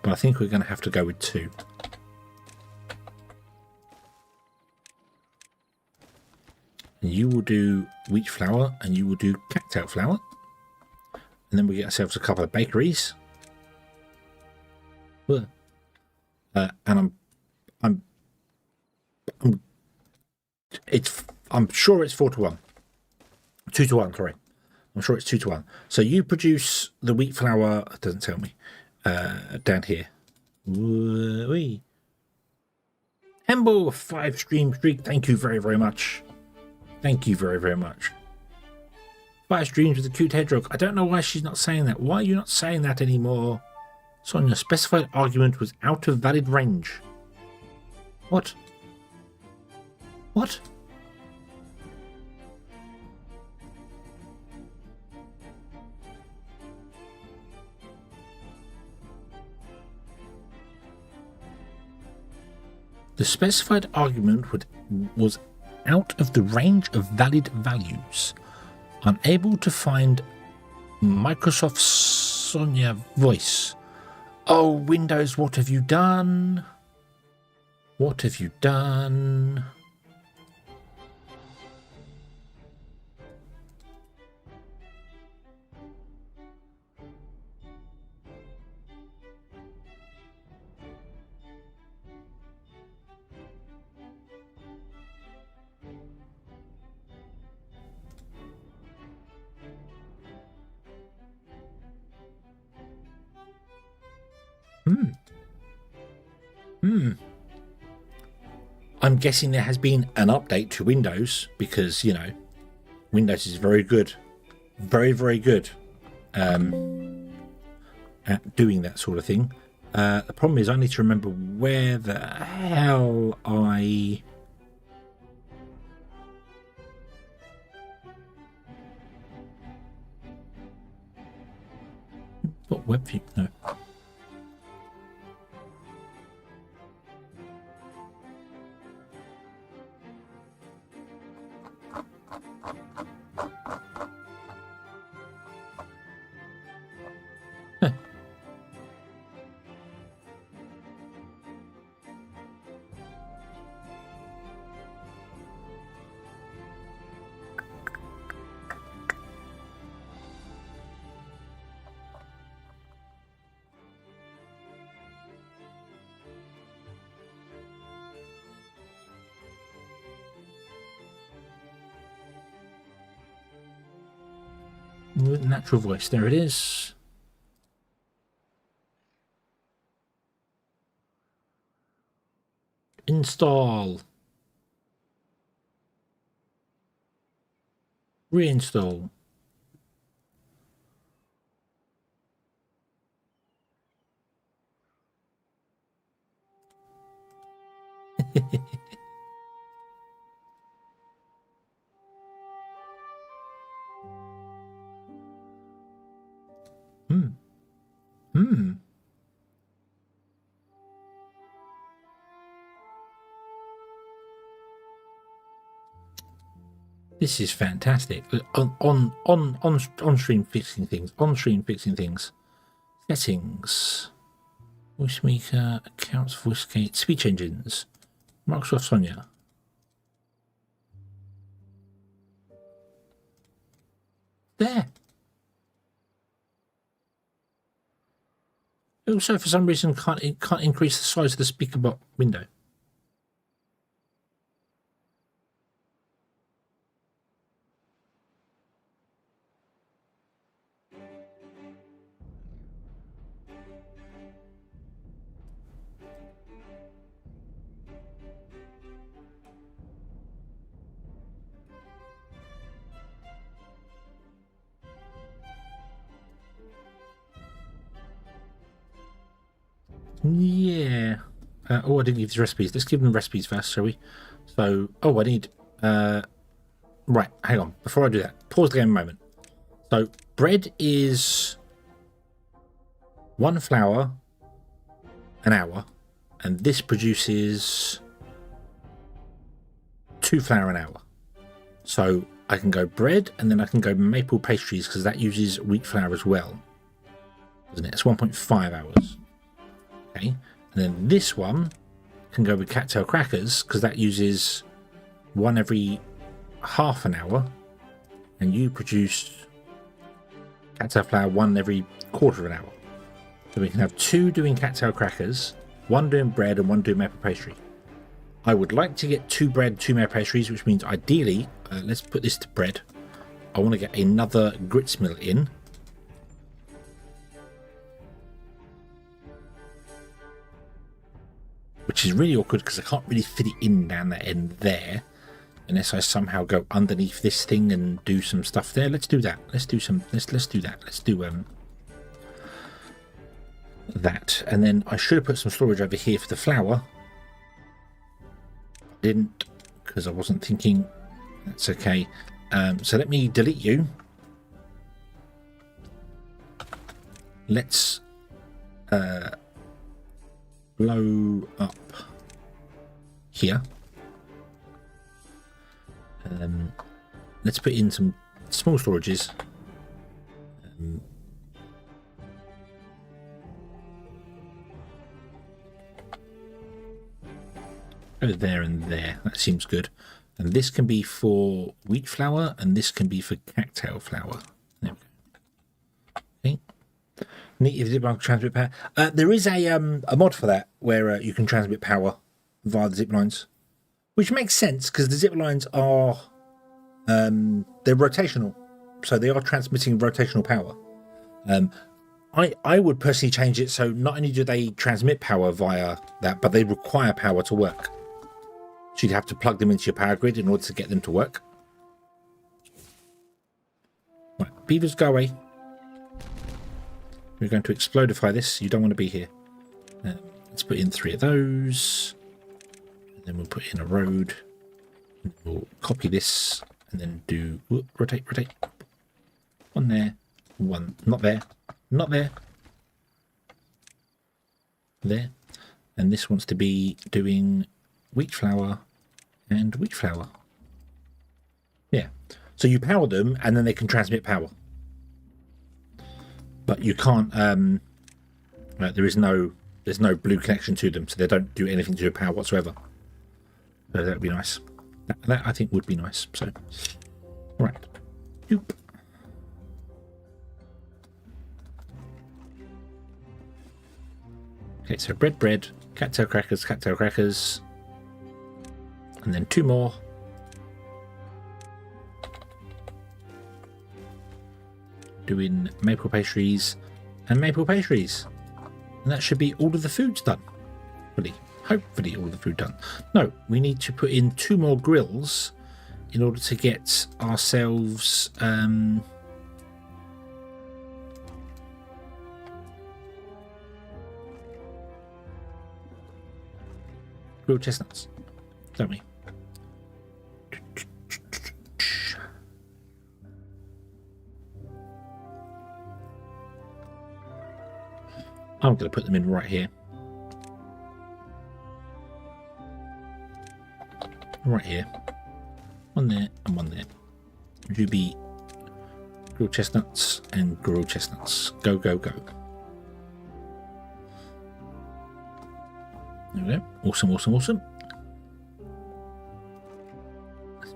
But I think we're going to have to go with 2. And you will do wheat flour, and you will do cacao flour. And then we get ourselves a couple of bakeries. And I'm sure it's 4 to 1. 2 to 1, sorry. I'm sure it's 2 to 1. So you produce the wheat flour, it doesn't tell me, down here. Wee. Hembo, 5 stream streak. Thank you very, very much. Thank you very, very much. 5 streams with a cute hedgehog. I don't know why she's not saying that. Why are you not saying that anymore? Sonia, specified argument was out of valid range. What? What? The specified argument was out of the range of valid values. Unable to find Microsoft Sonia voice. Oh, Windows, what have you done? What have you done? I'm guessing there has been an update to Windows because, you know, Windows is very good. Very, very good at doing that sort of thing. The problem is I need to remember where the hell I... What web view? No. Natural voice, there it is. Install. Reinstall. This is fantastic. On stream fixing things. On stream fixing things. Settings. Voice maker, accounts, voice gate, speech engines. Microsoft Sonia. There. Also, for some reason, can't increase the size of the speaker box window. Yeah. Oh, I didn't give the recipes. Let's give them recipes first, shall we? So, oh, I need... right, hang on. Before I do that, pause the game a moment. So, bread is 1 flour an hour, and this produces 2 flour an hour. So, I can go bread, and then I can go maple pastries, because that uses wheat flour as well. Doesn't it? It's 1.5 hours. Okay. And then this one can go with cattail crackers, because that uses 1 every half an hour, and you produce cattail flour 1 every quarter of an hour. So we can have 2 doing cattail crackers, 1 doing bread, and 1 doing maple pastry. I would like to get 2 bread, 2 maple pastries, which means ideally, let's put this to bread. I want to get another grits mill in. Which is really awkward because I can't really fit it in down that end there. Unless I somehow go underneath this thing and do some stuff there. Let's do that. Let's do that. Let's do that. And then I should have put some storage over here for the flour. Didn't, because I wasn't thinking. That's okay. So let me delete you. Let's blow up here. Let's put in some small storages. Go there and there. That seems good. And this can be for wheat flour, and this can be for cattail flour. There we go. Okay. Neat if you did transmit power. There is a mod for that where you can transmit power via the zip lines, which makes sense because the zip lines are they're rotational, so they are transmitting rotational power. I would personally change it so not only do they transmit power via that, but they require power to work. So you'd have to plug them into your power grid in order to get them to work. Right, beavers, go away. We're going to explodify this. You don't want to be here. Let's put in 3 of those. And then we'll put in a road. We'll copy this and then do rotate. 1 there, 1 not there, not there. There. And this wants to be doing wheat flour and wheat flour. Yeah. So you power them and then they can transmit power. But you can't there's no blue connection to them, so they don't do anything to do with power whatsoever. So that would be nice. That I think would be nice. So right. Doop. Okay, so bread, cattail crackers, and then 2 more. Doing maple pastries and maple pastries. And that should be all of the food's done. Hopefully all of the food done. No, we need to put in 2 more grills in order to get ourselves grilled chestnuts, don't we? I'm going to put them in right here. Right here. 1 there and 1 there. Ruby, grilled chestnuts and grilled chestnuts. Go, go, go. There we go. Awesome.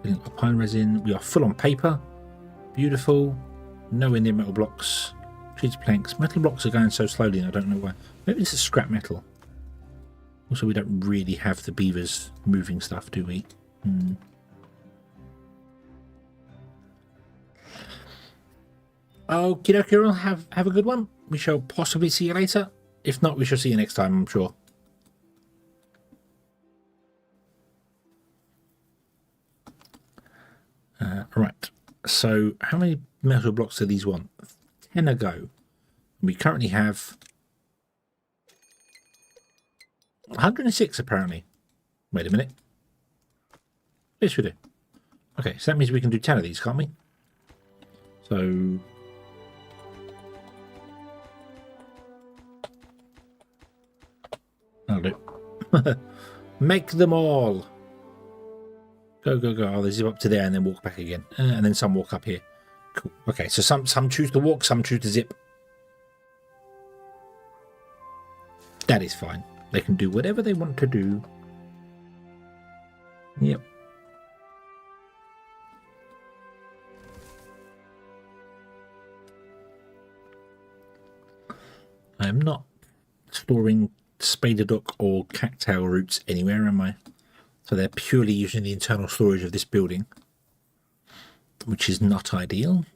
Filling up pine resin. We are full on paper. Beautiful. Nowhere near metal blocks. Treated planks. Metal blocks are going so slowly and I don't know why. Maybe this is scrap metal. Also, we don't really have the beavers moving stuff, do we? Okie dokie, have a good one. We shall possibly see you later. If not, we shall see you next time, I'm sure. Right, so how many metal blocks do these want? 10 a go. We currently have 106 apparently. Wait a minute. Yes, we do. Okay, so that means we can do 10 of these, can't we? So... I'll do. Make them all. Go, go, go. Oh, they zip up to there and then walk back again. And then some walk up here. Cool. Okay, so some choose to walk, some choose to zip. That is fine. They can do whatever they want to do. Yep. I am not storing spider duck or cattail roots anywhere, am I? So they're purely using the internal storage of this building, which is not ideal.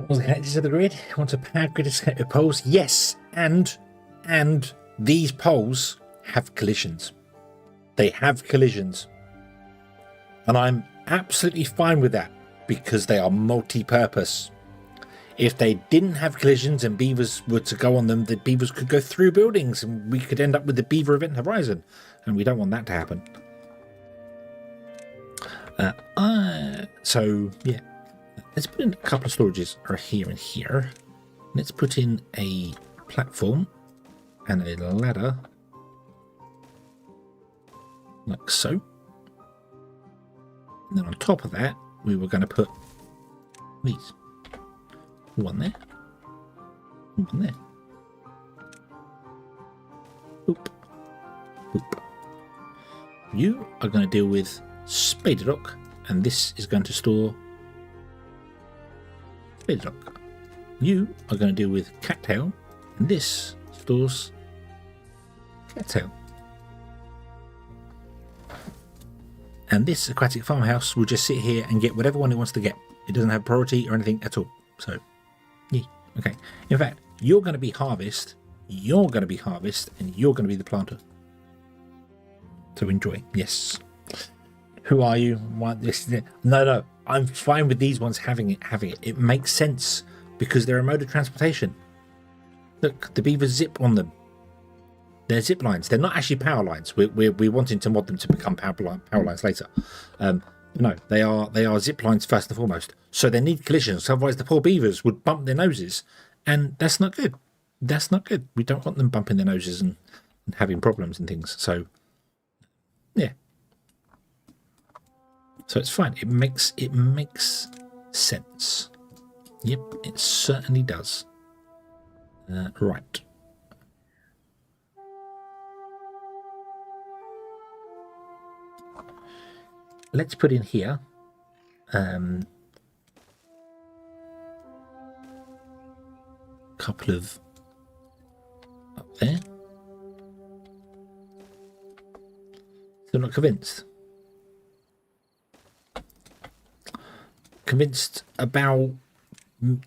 Was the connected to the grid? Want a power grid to connect with poles? Yes, and these poles have collisions. They have collisions. And I'm absolutely fine with that because they are multi-purpose. If they didn't have collisions and beavers were to go on them, the beavers could go through buildings and we could end up with the beaver event horizon. And we don't want that to happen. So, yeah. Let's put in a couple of storages here and here. Let's put in a platform and a ladder like so. And then on top of that, we were going to put these. One there. One there. Oop. Oop. You are going to deal with Spider Dock, and this is going to store Spider Dock. You are going to deal with Cattail, and this stores Cattail. And this aquatic farmhouse will just sit here and get whatever one it wants to get. It doesn't have priority or anything at all. So, yeah, okay. In fact, you're going to be harvest, you're going to be harvest, and you're going to be the planter. So enjoy. Yes. Who are you? What? This? No. I'm fine with these ones having it. It makes sense because they're a mode of transportation. Look, the beavers zip on them. They're zip lines. They're not actually power lines. We're wanting to mod them to become power lines later. No, they are zip lines first and foremost. So they need collisions. Otherwise, the poor beavers would bump their noses, and that's not good. That's not good. We don't want them bumping their noses and having problems and things. So, yeah. So it's fine. It makes sense. Yep, it certainly does. Right. Let's put in here couple of up there. Still not convinced. Convinced about I'm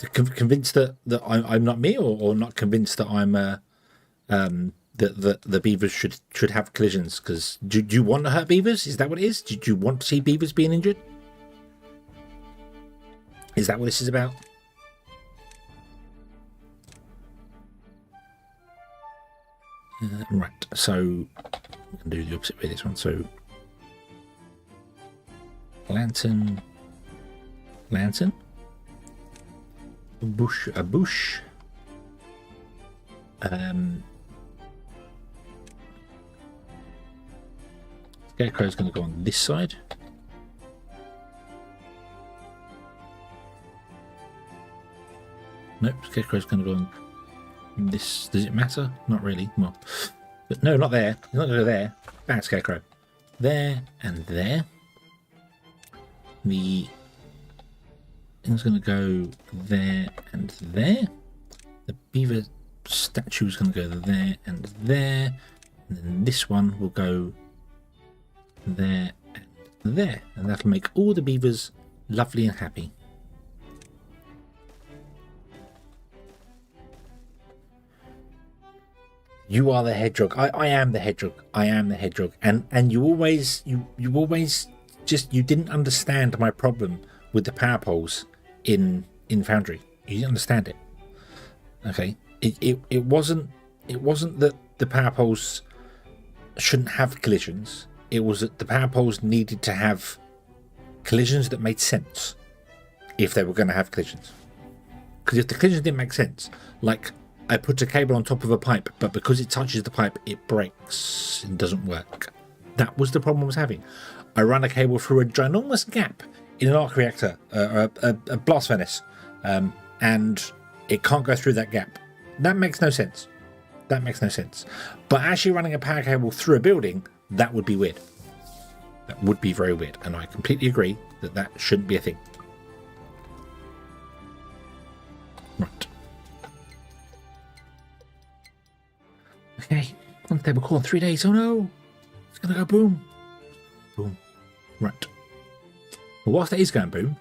convinced that I'm not me, or not convinced that I'm that the beavers should have collisions. Because do you want to hurt beavers? Is that what it is? Do you want to see beavers being injured? Is that what this is about? Right, so I'm going to do the opposite with this one. So lantern, a bush. Scarecrow's going to go on this side. Nope, Scarecrow's going to go on this. Does it matter? Not really. Well, but no, not there. He's not going to go there. Bad Scarecrow. There and there. The thing's going to go there and there. The beaver statue is going to go there and there. And then this one will go there there, and that'll make all the beavers lovely and happy. You are the hedgehog. I am the hedgehog. I am the hedgehog. And you always just, you didn't understand my problem with the power poles in Foundry. You didn't understand it. Okay. It wasn't that the power poles shouldn't have collisions. It was that the power poles needed to have collisions that made sense if they were going to have collisions. Because if the collisions didn't make sense, like I put a cable on top of a pipe, but because it touches the pipe, it breaks and doesn't work. That was the problem I was having. I run a cable through a ginormous gap in an arc reactor, a blast furnace, and it can't go through that gap. That makes no sense. That makes no sense. But actually running a power cable through a building, that would be weird. That would be very weird. And I completely agree that that shouldn't be a thing. Right. Okay. On the table call in 3 days. Oh no. It's going to go boom. Boom. Right. Well, whilst that is going boom,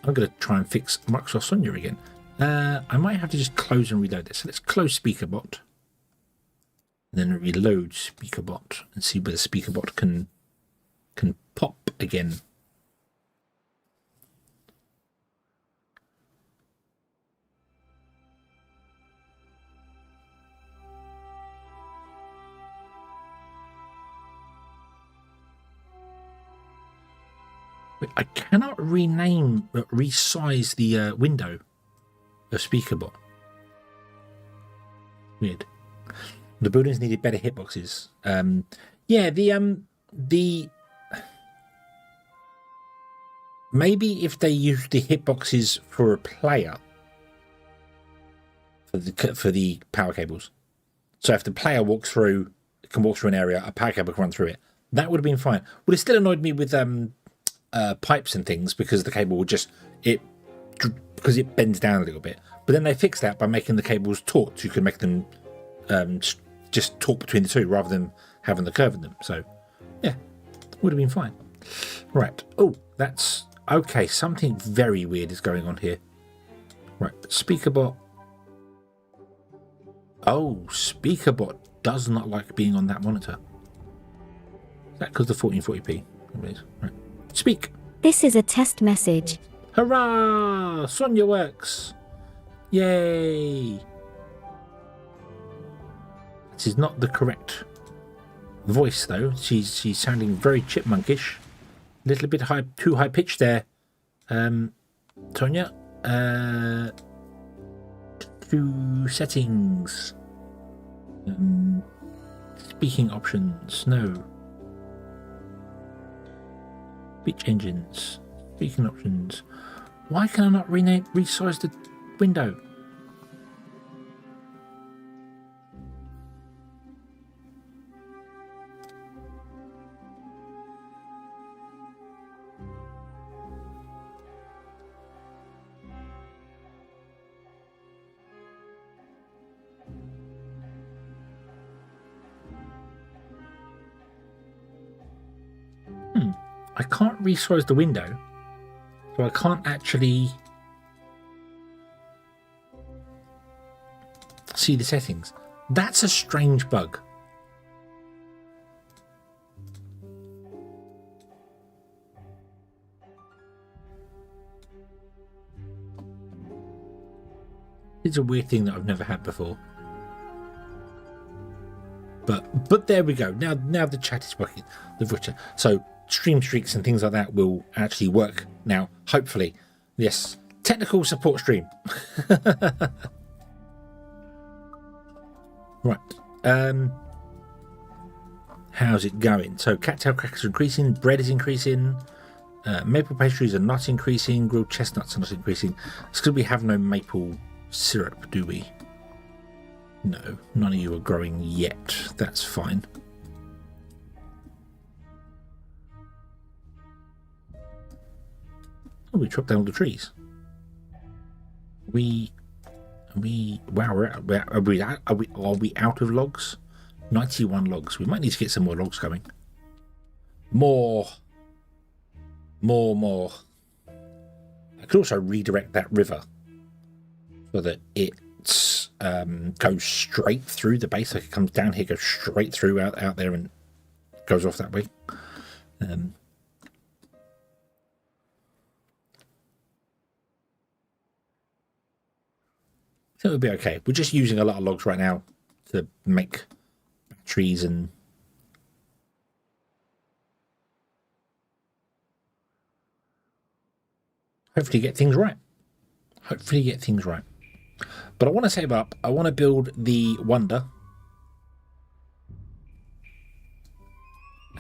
I'm going to try and fix Microsoft Sonia again. I might have to just close and reload this. So let's close SpeakerBot. And then reload SpeakerBot and see whether SpeakerBot can pop again. Wait, I cannot resize the window of SpeakerBot. Weird. The buildings needed better hitboxes. Yeah, the maybe if they used the hitboxes for a player for the power cables. So if the player can walk through an area, a power cable can run through it. That would have been fine. Would have still annoyed me with pipes and things because the cable would because it bends down a little bit. But then they fixed that by making the cables taut. So you could make them just talk between the two rather than having the curve in them. So yeah, would have been fine. Right. Oh, that's okay. Something very weird is going on here. Right. SpeakerBot. Oh, SpeakerBot does not like being on that monitor. Is that because the 1440p? Right. Speak. This is a test message. Hurrah! Sonia works. Yay! This is not the correct voice though. She's sounding very chipmunkish. A little bit too high pitched there. Sonia. To settings. Speaking options. No. Speech engines. Speaking options. Why can I not resize the window? I can't resize the window, so I can't actually see the settings. That's a strange bug. It's a weird thing that I've never had before. But there we go. Now the chat is working. The Vutcher. So stream streaks and things like that will actually work now. Hopefully, yes. Technical support stream. Right. How's it going? So cattail crackers are increasing. Bread is increasing. Maple pastries are not increasing. Grilled chestnuts are not increasing. It's because we have no maple syrup, do we? No, none of you are growing yet. That's fine. Oh, we chopped down all the trees. Wow, are we out of logs? 91 logs. We might need to get some more logs coming. More More. I could also redirect that river so that it goes straight through the base. Like it comes down here, goes straight through out there and goes off that way. So it'll be okay. We're just using a lot of logs right now to make batteries and hopefully get things right. But I want to save up. I want to build the Wonder.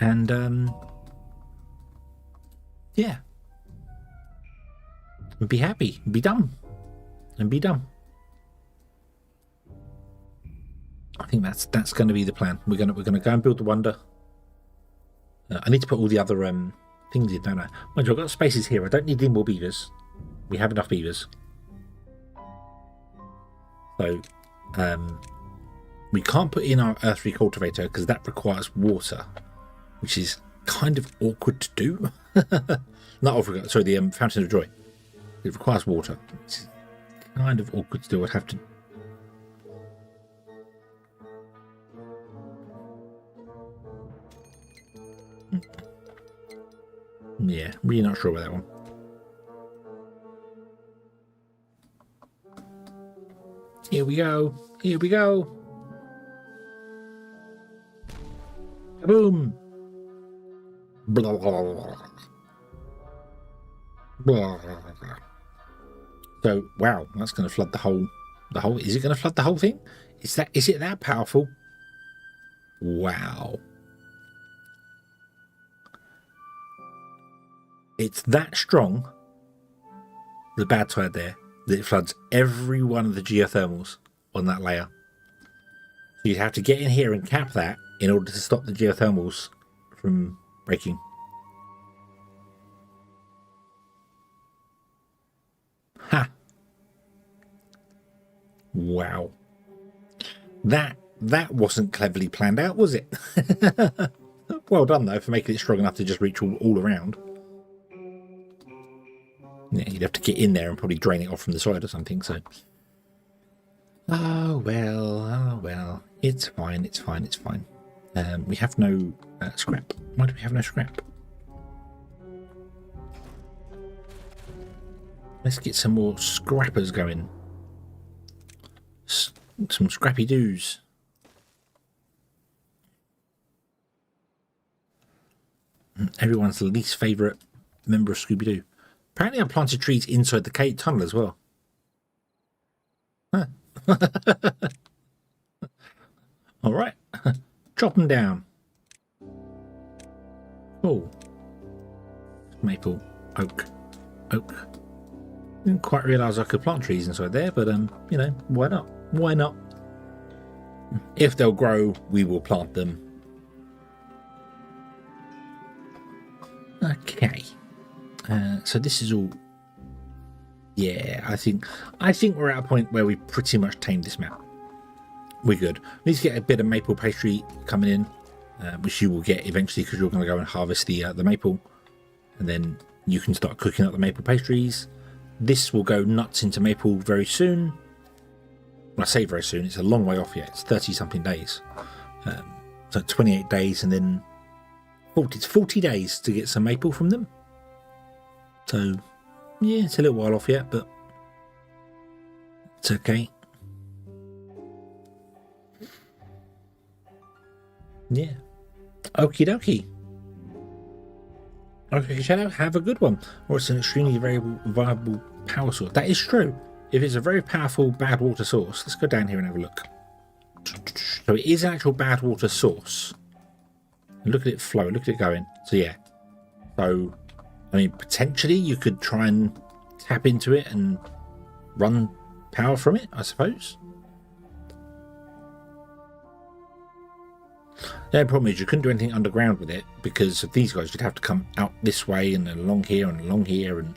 And, yeah. And be happy. Be done. I think that's going to be the plan. We're going to go and build the Wonder. I need to put all the other things in, don't I? Mind you, I've got spaces here. I don't need any more beavers. We have enough beavers. So, we can't put in our earthly cultivator because that requires water, which is kind of awkward to do. Not awkward, sorry, the Fountain of Joy. It requires water. It's kind of awkward to do. I'd have to... Yeah, really not sure about that one. Here we go. Boom. Blah, blah, blah, blah. So, wow, that's going to flood the whole. Is it going to flood the whole thing? Is it that powerful? Wow. It's that strong, the bad side there, that it floods every one of the geothermals on that layer. So you'd have to get in here and cap that in order to stop the geothermals from breaking. Ha! Wow. That wasn't cleverly planned out, was it? Well done, though, for making it strong enough to just reach all around. Yeah, you'd have to get in there and probably drain it off from the side or something, so... Oh, well. It's fine. We have no scrap. Why do we have no scrap? Let's get some more scrappers going. Some scrappy doos. Everyone's least favourite member of Scooby-Doo. Apparently I planted trees inside the cave tunnel as well. Huh. All right. Chop them down. Oh. Maple. Oak. Didn't quite realise I could plant trees inside there, but, you know, why not? If they'll grow, we will plant them. Okay. So this is all... Yeah, I think we're at a point where we pretty much tamed this map. We're good. We need to get a bit of maple pastry coming in, which you will get eventually because you're going to go and harvest the maple. And then you can start cooking up the maple pastries. This will go nuts into maple very soon. When I say very soon, it's a long way off yet. It's 30-something days. So 28 days and then 40 days to get some maple from them. So, yeah, it's a little while off yet, but it's okay. Yeah. Okie dokie. Okay, Shadow, have a good one. Or it's an extremely viable power source. That is true. If it's a very powerful bad water source, let's go down here and have a look. So it is an actual bad water source. And look at it flow, look at it going. So yeah. So, I mean, potentially you could try and tap into it and run power from it, I suppose. The only problem is you couldn't do anything underground with it because of these guys. You'd have to come out this way and then along here and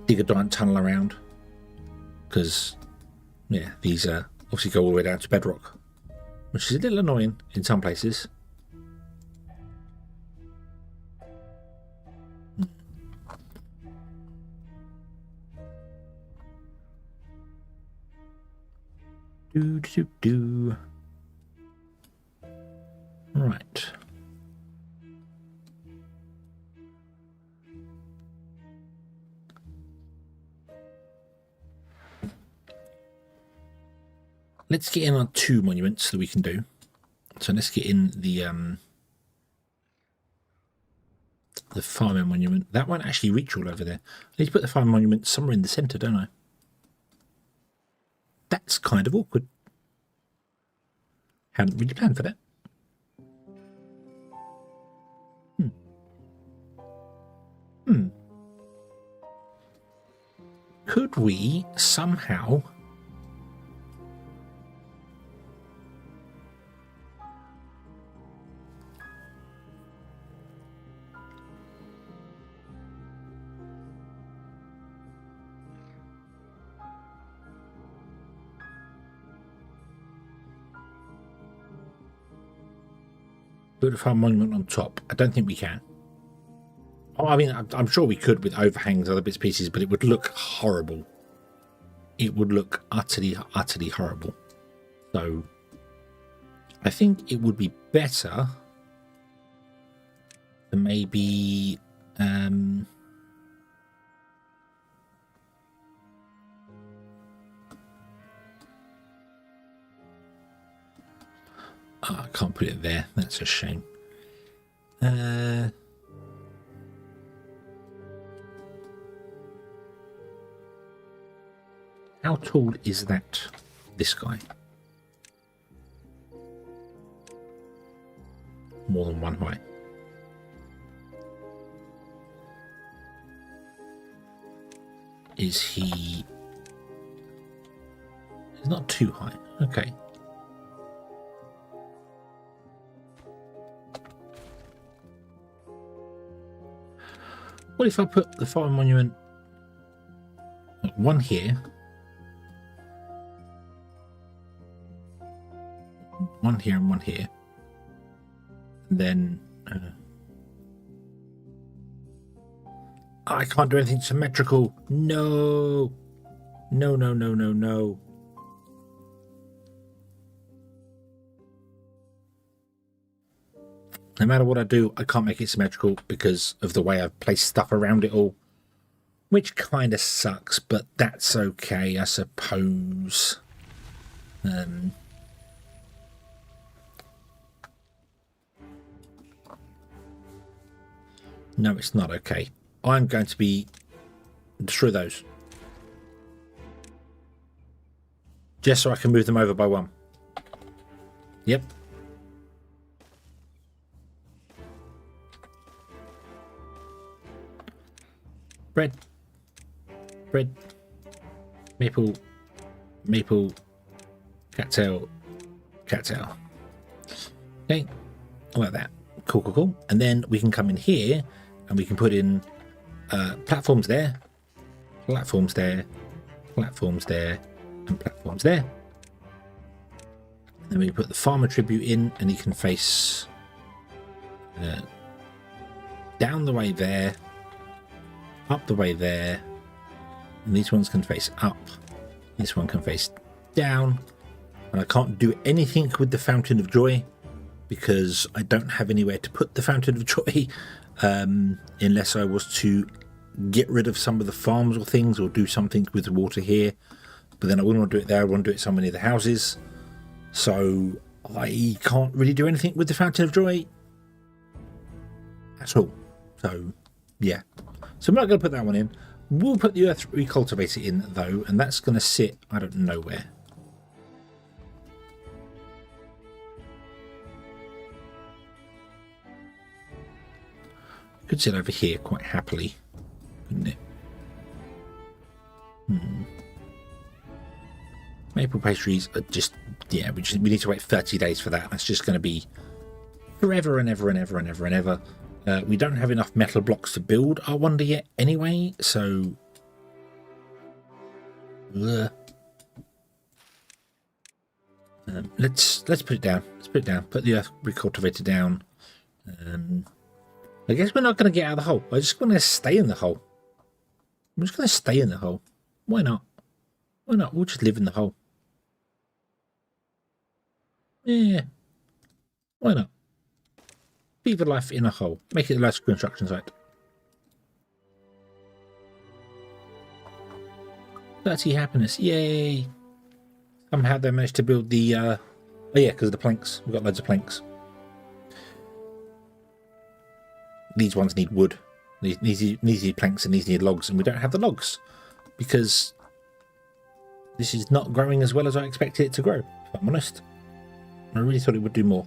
dig a giant tunnel around. Because, yeah, these obviously go all the way down to bedrock, which is a little annoying in some places. Right. Let's get in on 2 monuments that we can do. So let's get in the farming monument. That won't actually reach all over there. I need to put the farming monument somewhere in the centre, don't I? That's kind of awkward. Hadn't really planned for that. Could we somehow build a farm monument on top? I don't think we can. Oh, I mean, I'm sure we could with overhangs, other bits and pieces, but it would look horrible. It would look utterly, utterly horrible. So, I think it would be better to maybe... oh, I can't put it there. That's a shame. How tall is that? This guy? More than one height. Is he... He's not too high. Okay. What if I put the fire monument one here, one here, and one here, and then I can't do anything symmetrical. No, no, no, no, no, no. No matter what I do, I can't make it symmetrical because of the way I've placed stuff around it all. Which kind of sucks, but that's okay, I suppose. No, it's not okay. I'm going to destroy those. Just so I can move them over by one. Yep. Bread, bread, maple, maple, cattail, cattail. Okay, like that. Cool, cool, cool. And then we can come in here and we can put in platforms there, platforms there, platforms there, and platforms there. And then we can put the farmer tribute in and he can face down the way there, up the way there, and these ones can face up, this one can face down, and I can't do anything with the Fountain of Joy because I don't have anywhere to put the Fountain of Joy unless I was to get rid of some of the farms or things or do something with the water here, but then I wouldn't want to do it there. I want to do it somewhere near the houses, so I can't really do anything with the Fountain of Joy at all. So yeah, so I'm not going to put that one in. We'll put the earth recultivator in though, and that's going to sit, I don't know where. Could sit over here quite happily, couldn't it? Maple pastries are just, yeah, we need to wait 30 days for that. That's just going to be forever and ever and ever and ever and ever. We don't have enough metal blocks to build our wonder yet anyway, so let's put it down. Let's put it down. Put the earth recultivator down. I guess we're not going to get out of the hole. I'm just going to stay in the hole. I'm just going to stay in the hole. Why not? Why not? We'll just live in the hole. Yeah. Why not? Beaver life in a hole. Make it a large construction site. 30 happiness. Yay. Somehow they managed to build the... oh yeah, because of the planks. We've got loads of planks. These ones need wood. These need planks and these need logs, and we don't have the logs because this is not growing as well as I expected it to grow, if I'm honest. I really thought it would do more.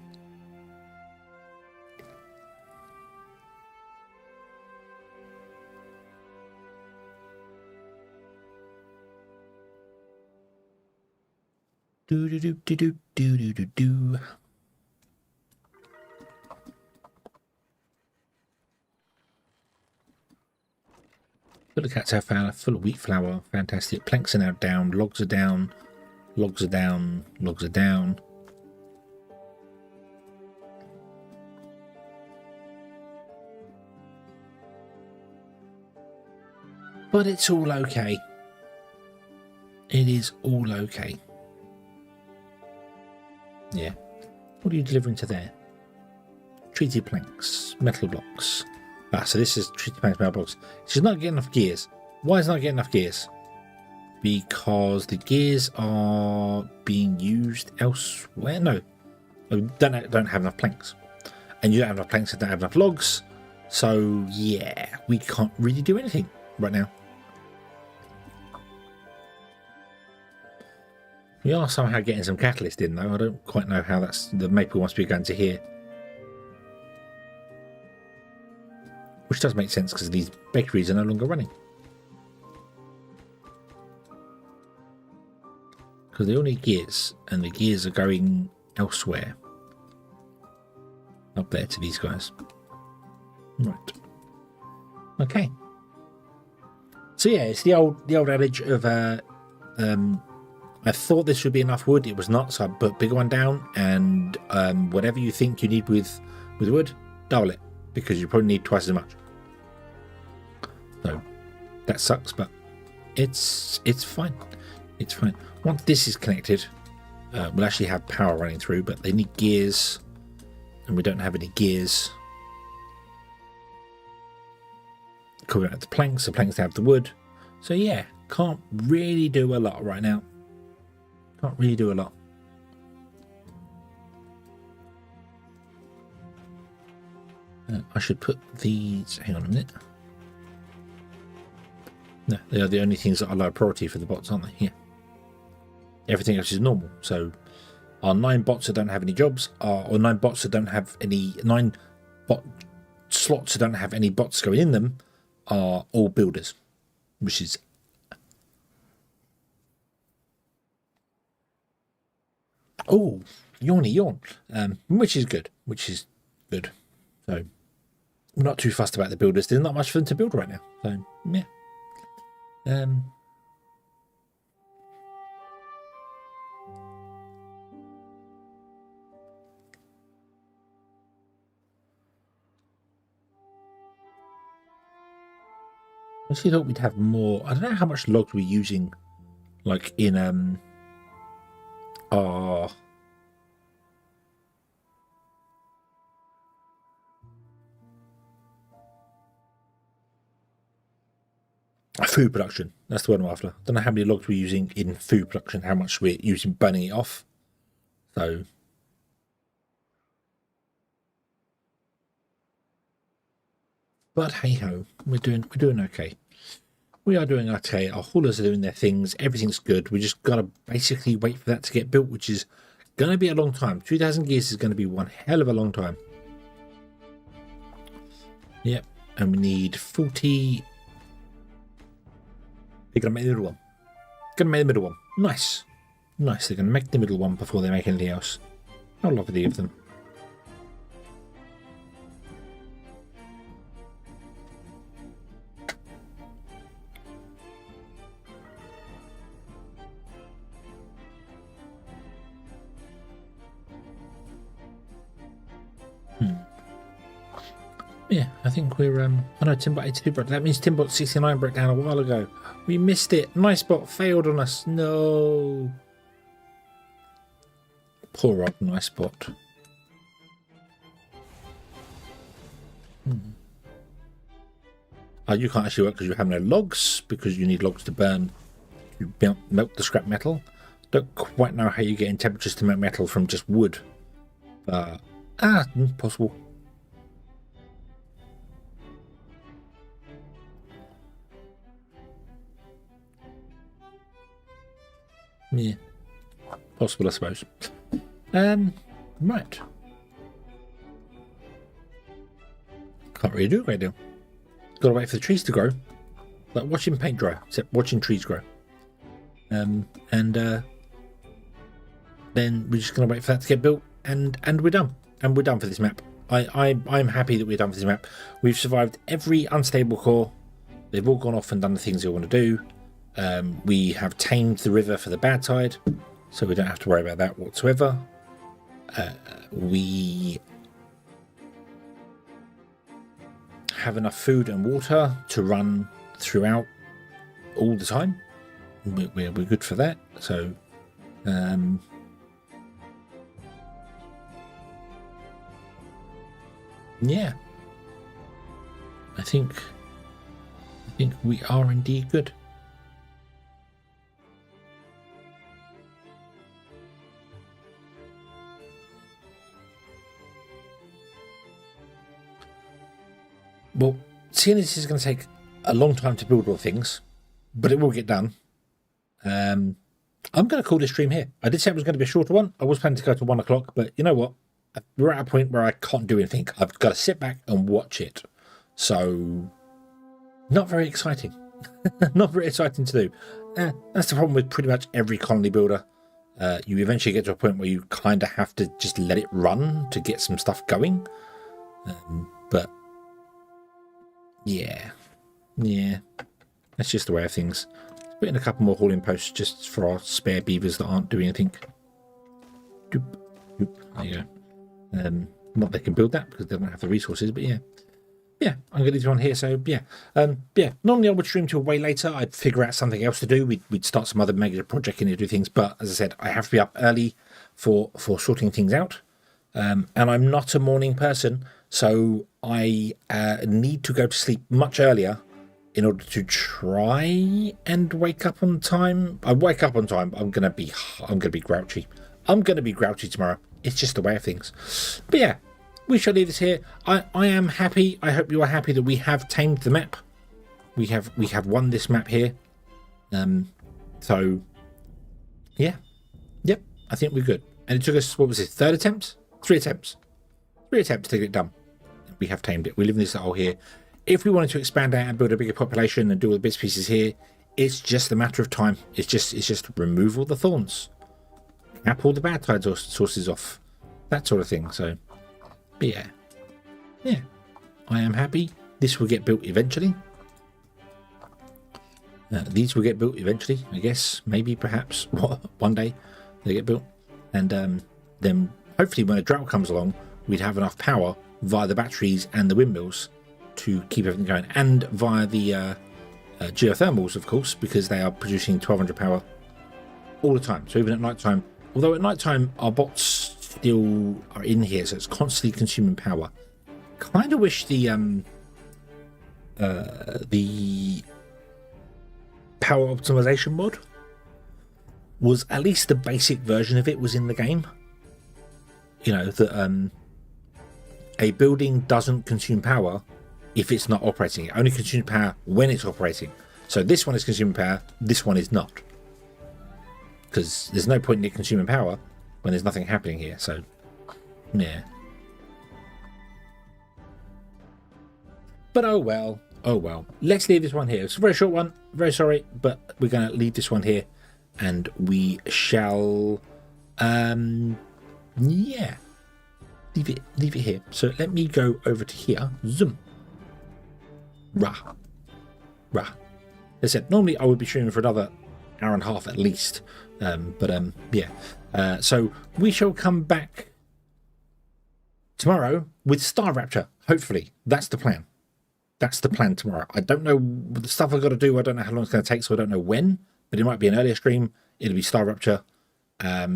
Do do do do do do do do do. Full of cats flour, full of wheat flour, fantastic. Planks are now down, logs are down, logs are down, logs are down. But it's all okay. It is all okay. Yeah. What are you delivering to there? Treated planks, metal blocks. Ah, so this is treated planks, metal blocks. She's not getting enough gears. Why is it not getting enough gears? Because the gears are being used elsewhere. No, don't have enough planks, and you don't have enough planks and don't have enough logs. So yeah, we can't really do anything right now. We are somehow getting some catalyst in though. I don't quite know how that's... The maple must be going to here. Which does make sense because these bakeries are no longer running. Because they all need gears, and the gears are going elsewhere. Up there to these guys. Right. Okay. So yeah, it's the old adage of I thought this would be enough wood. It was not, so I put a bigger one down, and whatever you think you need with wood, double it, because you probably need twice as much. So that sucks, but it's fine. It's fine. Once this is connected, we'll actually have power running through, but they need gears, and we don't have any gears. We don't have the planks have the wood. So yeah, can't really do a lot right now. Can't really do a lot. I should put these... Hang on a minute. No, they are the only things that are low priority for the bots, aren't they? Yeah. Everything else is normal. So our 9 bots that don't have any jobs, or 9 bots that don't have any... 9 bot slots that don't have any bots going in them are all builders, which is... Oh, yawny yawn, which is good, So we're not too fussed about the builders. There's not much for them to build right now. So yeah. I actually thought we'd have more. I don't know how much logs we're using, like in our food production. That's the word I'm after. I don't know how many logs we're using in food production, how much we're using burning it off. So but hey ho, we're doing okay. We are doing okay. Our haulers are doing their things. Everything's good. We just gotta basically wait for that to get built, which is gonna be a long time. 2,000 gears is gonna be one hell of a long time. Yep, and we need 40. They're gonna make the middle one. Gonna make the middle one. Nice. Nice. They're gonna make the middle one before they make anything else. How lovely of them. Yeah, I think we're oh no, Timbot 82 broke. That means Timbot 69 broke down a while ago. We missed it. My spot failed on us. No. poor old nice spot. You can't actually work because you have no logs, because you need logs to burn. You melt the scrap metal. Don't quite know how you get in temperatures to melt metal from just wood. Possible. Yeah. Possible, I suppose. Right. Can't really do a great deal. Gotta wait for the trees to grow. Like watching paint dry, except watching trees grow. Then we're just gonna wait for that to get built, and we're done. And we're done for this map. I'm happy that we're done for this map. We've survived every unstable core. They've all gone off and done the things they want to do. We have tamed the river for the bad tide, so we don't have to worry about that whatsoever. We have enough food and water to run throughout all the time. We're good for that. So yeah, I think we are indeed good. Well, seeing as this is going to take a long time to build all things, but it will get done, I'm going to call this stream here. I did say it was going to be a shorter one. I was planning to go to 1 o'clock, but you know what? We're at a point where I can't do anything. I've got to sit back and watch it. So, not very exciting. Not very exciting to do. That's the problem with pretty much every colony builder. You eventually get to a point where you kind of have to just let it run to get some stuff going. But yeah, that's just the way of things. Let's put in a couple more hauling posts just for our spare beavers that aren't doing anything. Doop, doop. There you go. Not they can build that because they don't have the resources, but yeah, I'm going to leave one here. So yeah. Normally I would stream till way later. I'd figure out something else to do. We'd start some other mega project and do things. But as I said, I have to be up early for sorting things out. And I'm not a morning person, so I need to go to sleep much earlier in order to try and wake up on time. I wake up on time. I'm gonna be grouchy. I'm gonna be grouchy tomorrow. It's just the way of things. But yeah, we shall leave this here. I am happy. I hope you are happy that we have tamed the map. We have won this map here. So yeah, yep. I think we're good. And it took us, what was it, 3 attempts to get it done. We have tamed it. We live in this hole here. If we wanted to expand out and build a bigger population and do all the bits and pieces here, it's just a matter of time. It's just remove all the thorns, cap all the bad tide sources off, that sort of thing. So, but yeah, I am happy. This will get built eventually. These will get built eventually, I guess. Maybe, perhaps, one day they get built, and then hopefully when a drought comes along, we'd have enough power via the batteries and the windmills to keep everything going, and via the geothermals, of course, because they are producing 1200 power all the time. So even at night time, although at night time our bots still are in here, so it's constantly consuming power. Kind of wish the power optimization mod was at least the basic version of it was in the game. You know, that a building doesn't consume power if it's not operating. It only consumes power when it's operating. So this one is consuming power, this one is not. Because there's no point in it consuming power when there's nothing happening here. So, yeah. But oh well. Let's leave this one here. It's a very short one. Very sorry, but we're going to leave this one here. And we shall... yeah. Leave it here. So let me go over to here. Zoom. Rah. As I said, normally I would be streaming for another hour and a half at least. Yeah. So we shall come back tomorrow with Star Rapture. Hopefully. That's the plan. That's the plan tomorrow. I don't know the stuff I've got to do. I don't know how long it's going to take, so I don't know when. But it might be an earlier stream. It'll be Star Rapture. I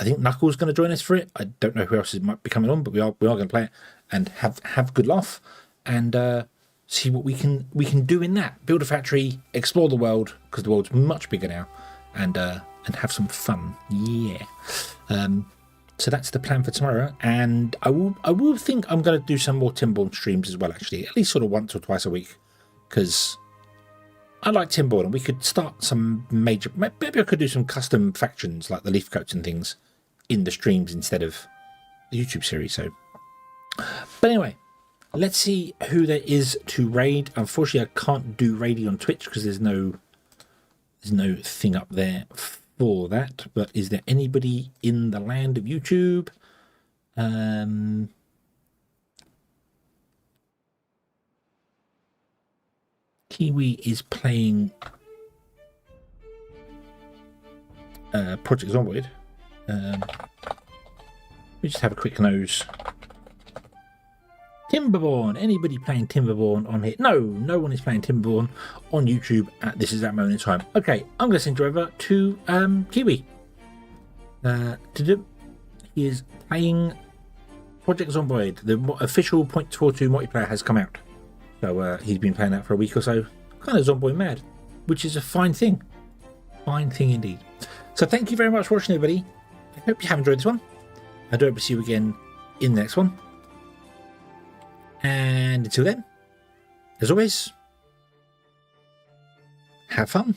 think Knuckles is going to join us for it. I don't know who else might be coming on, but we are going to play it and have a good laugh and see what we can do in that. Build a factory, explore the world because the world's much bigger now, and have some fun. Yeah. So that's the plan for tomorrow, and I will think I'm going to do some more Timberborn streams as well. Actually, at least sort of once or twice a week, because I like Timberborn, and we could start some major. Maybe I could do some custom factions like the leaf coats and things in the streams instead of the YouTube series. So, but anyway, let's see who there is to raid. Unfortunately, I can't do raiding on Twitch because there's no thing up there for that. But is there anybody in the land of YouTube? Kiwi is playing Project Zomboid. We just have a quick nose. Timberborn. Anybody playing Timberborn on here? No one is playing Timberborn on YouTube at this exact moment in time. Okay, I'm going to send you over to Kiwi. He is playing Project Zomboid. The official 0.42 multiplayer has come out. So he's been playing that for a week or so. Kind of Zomboid mad, which is a fine thing. Fine thing indeed. So thank you very much for watching, everybody. I hope you have enjoyed this one. I do hope to see you again in the next one. And until then, as always, have fun.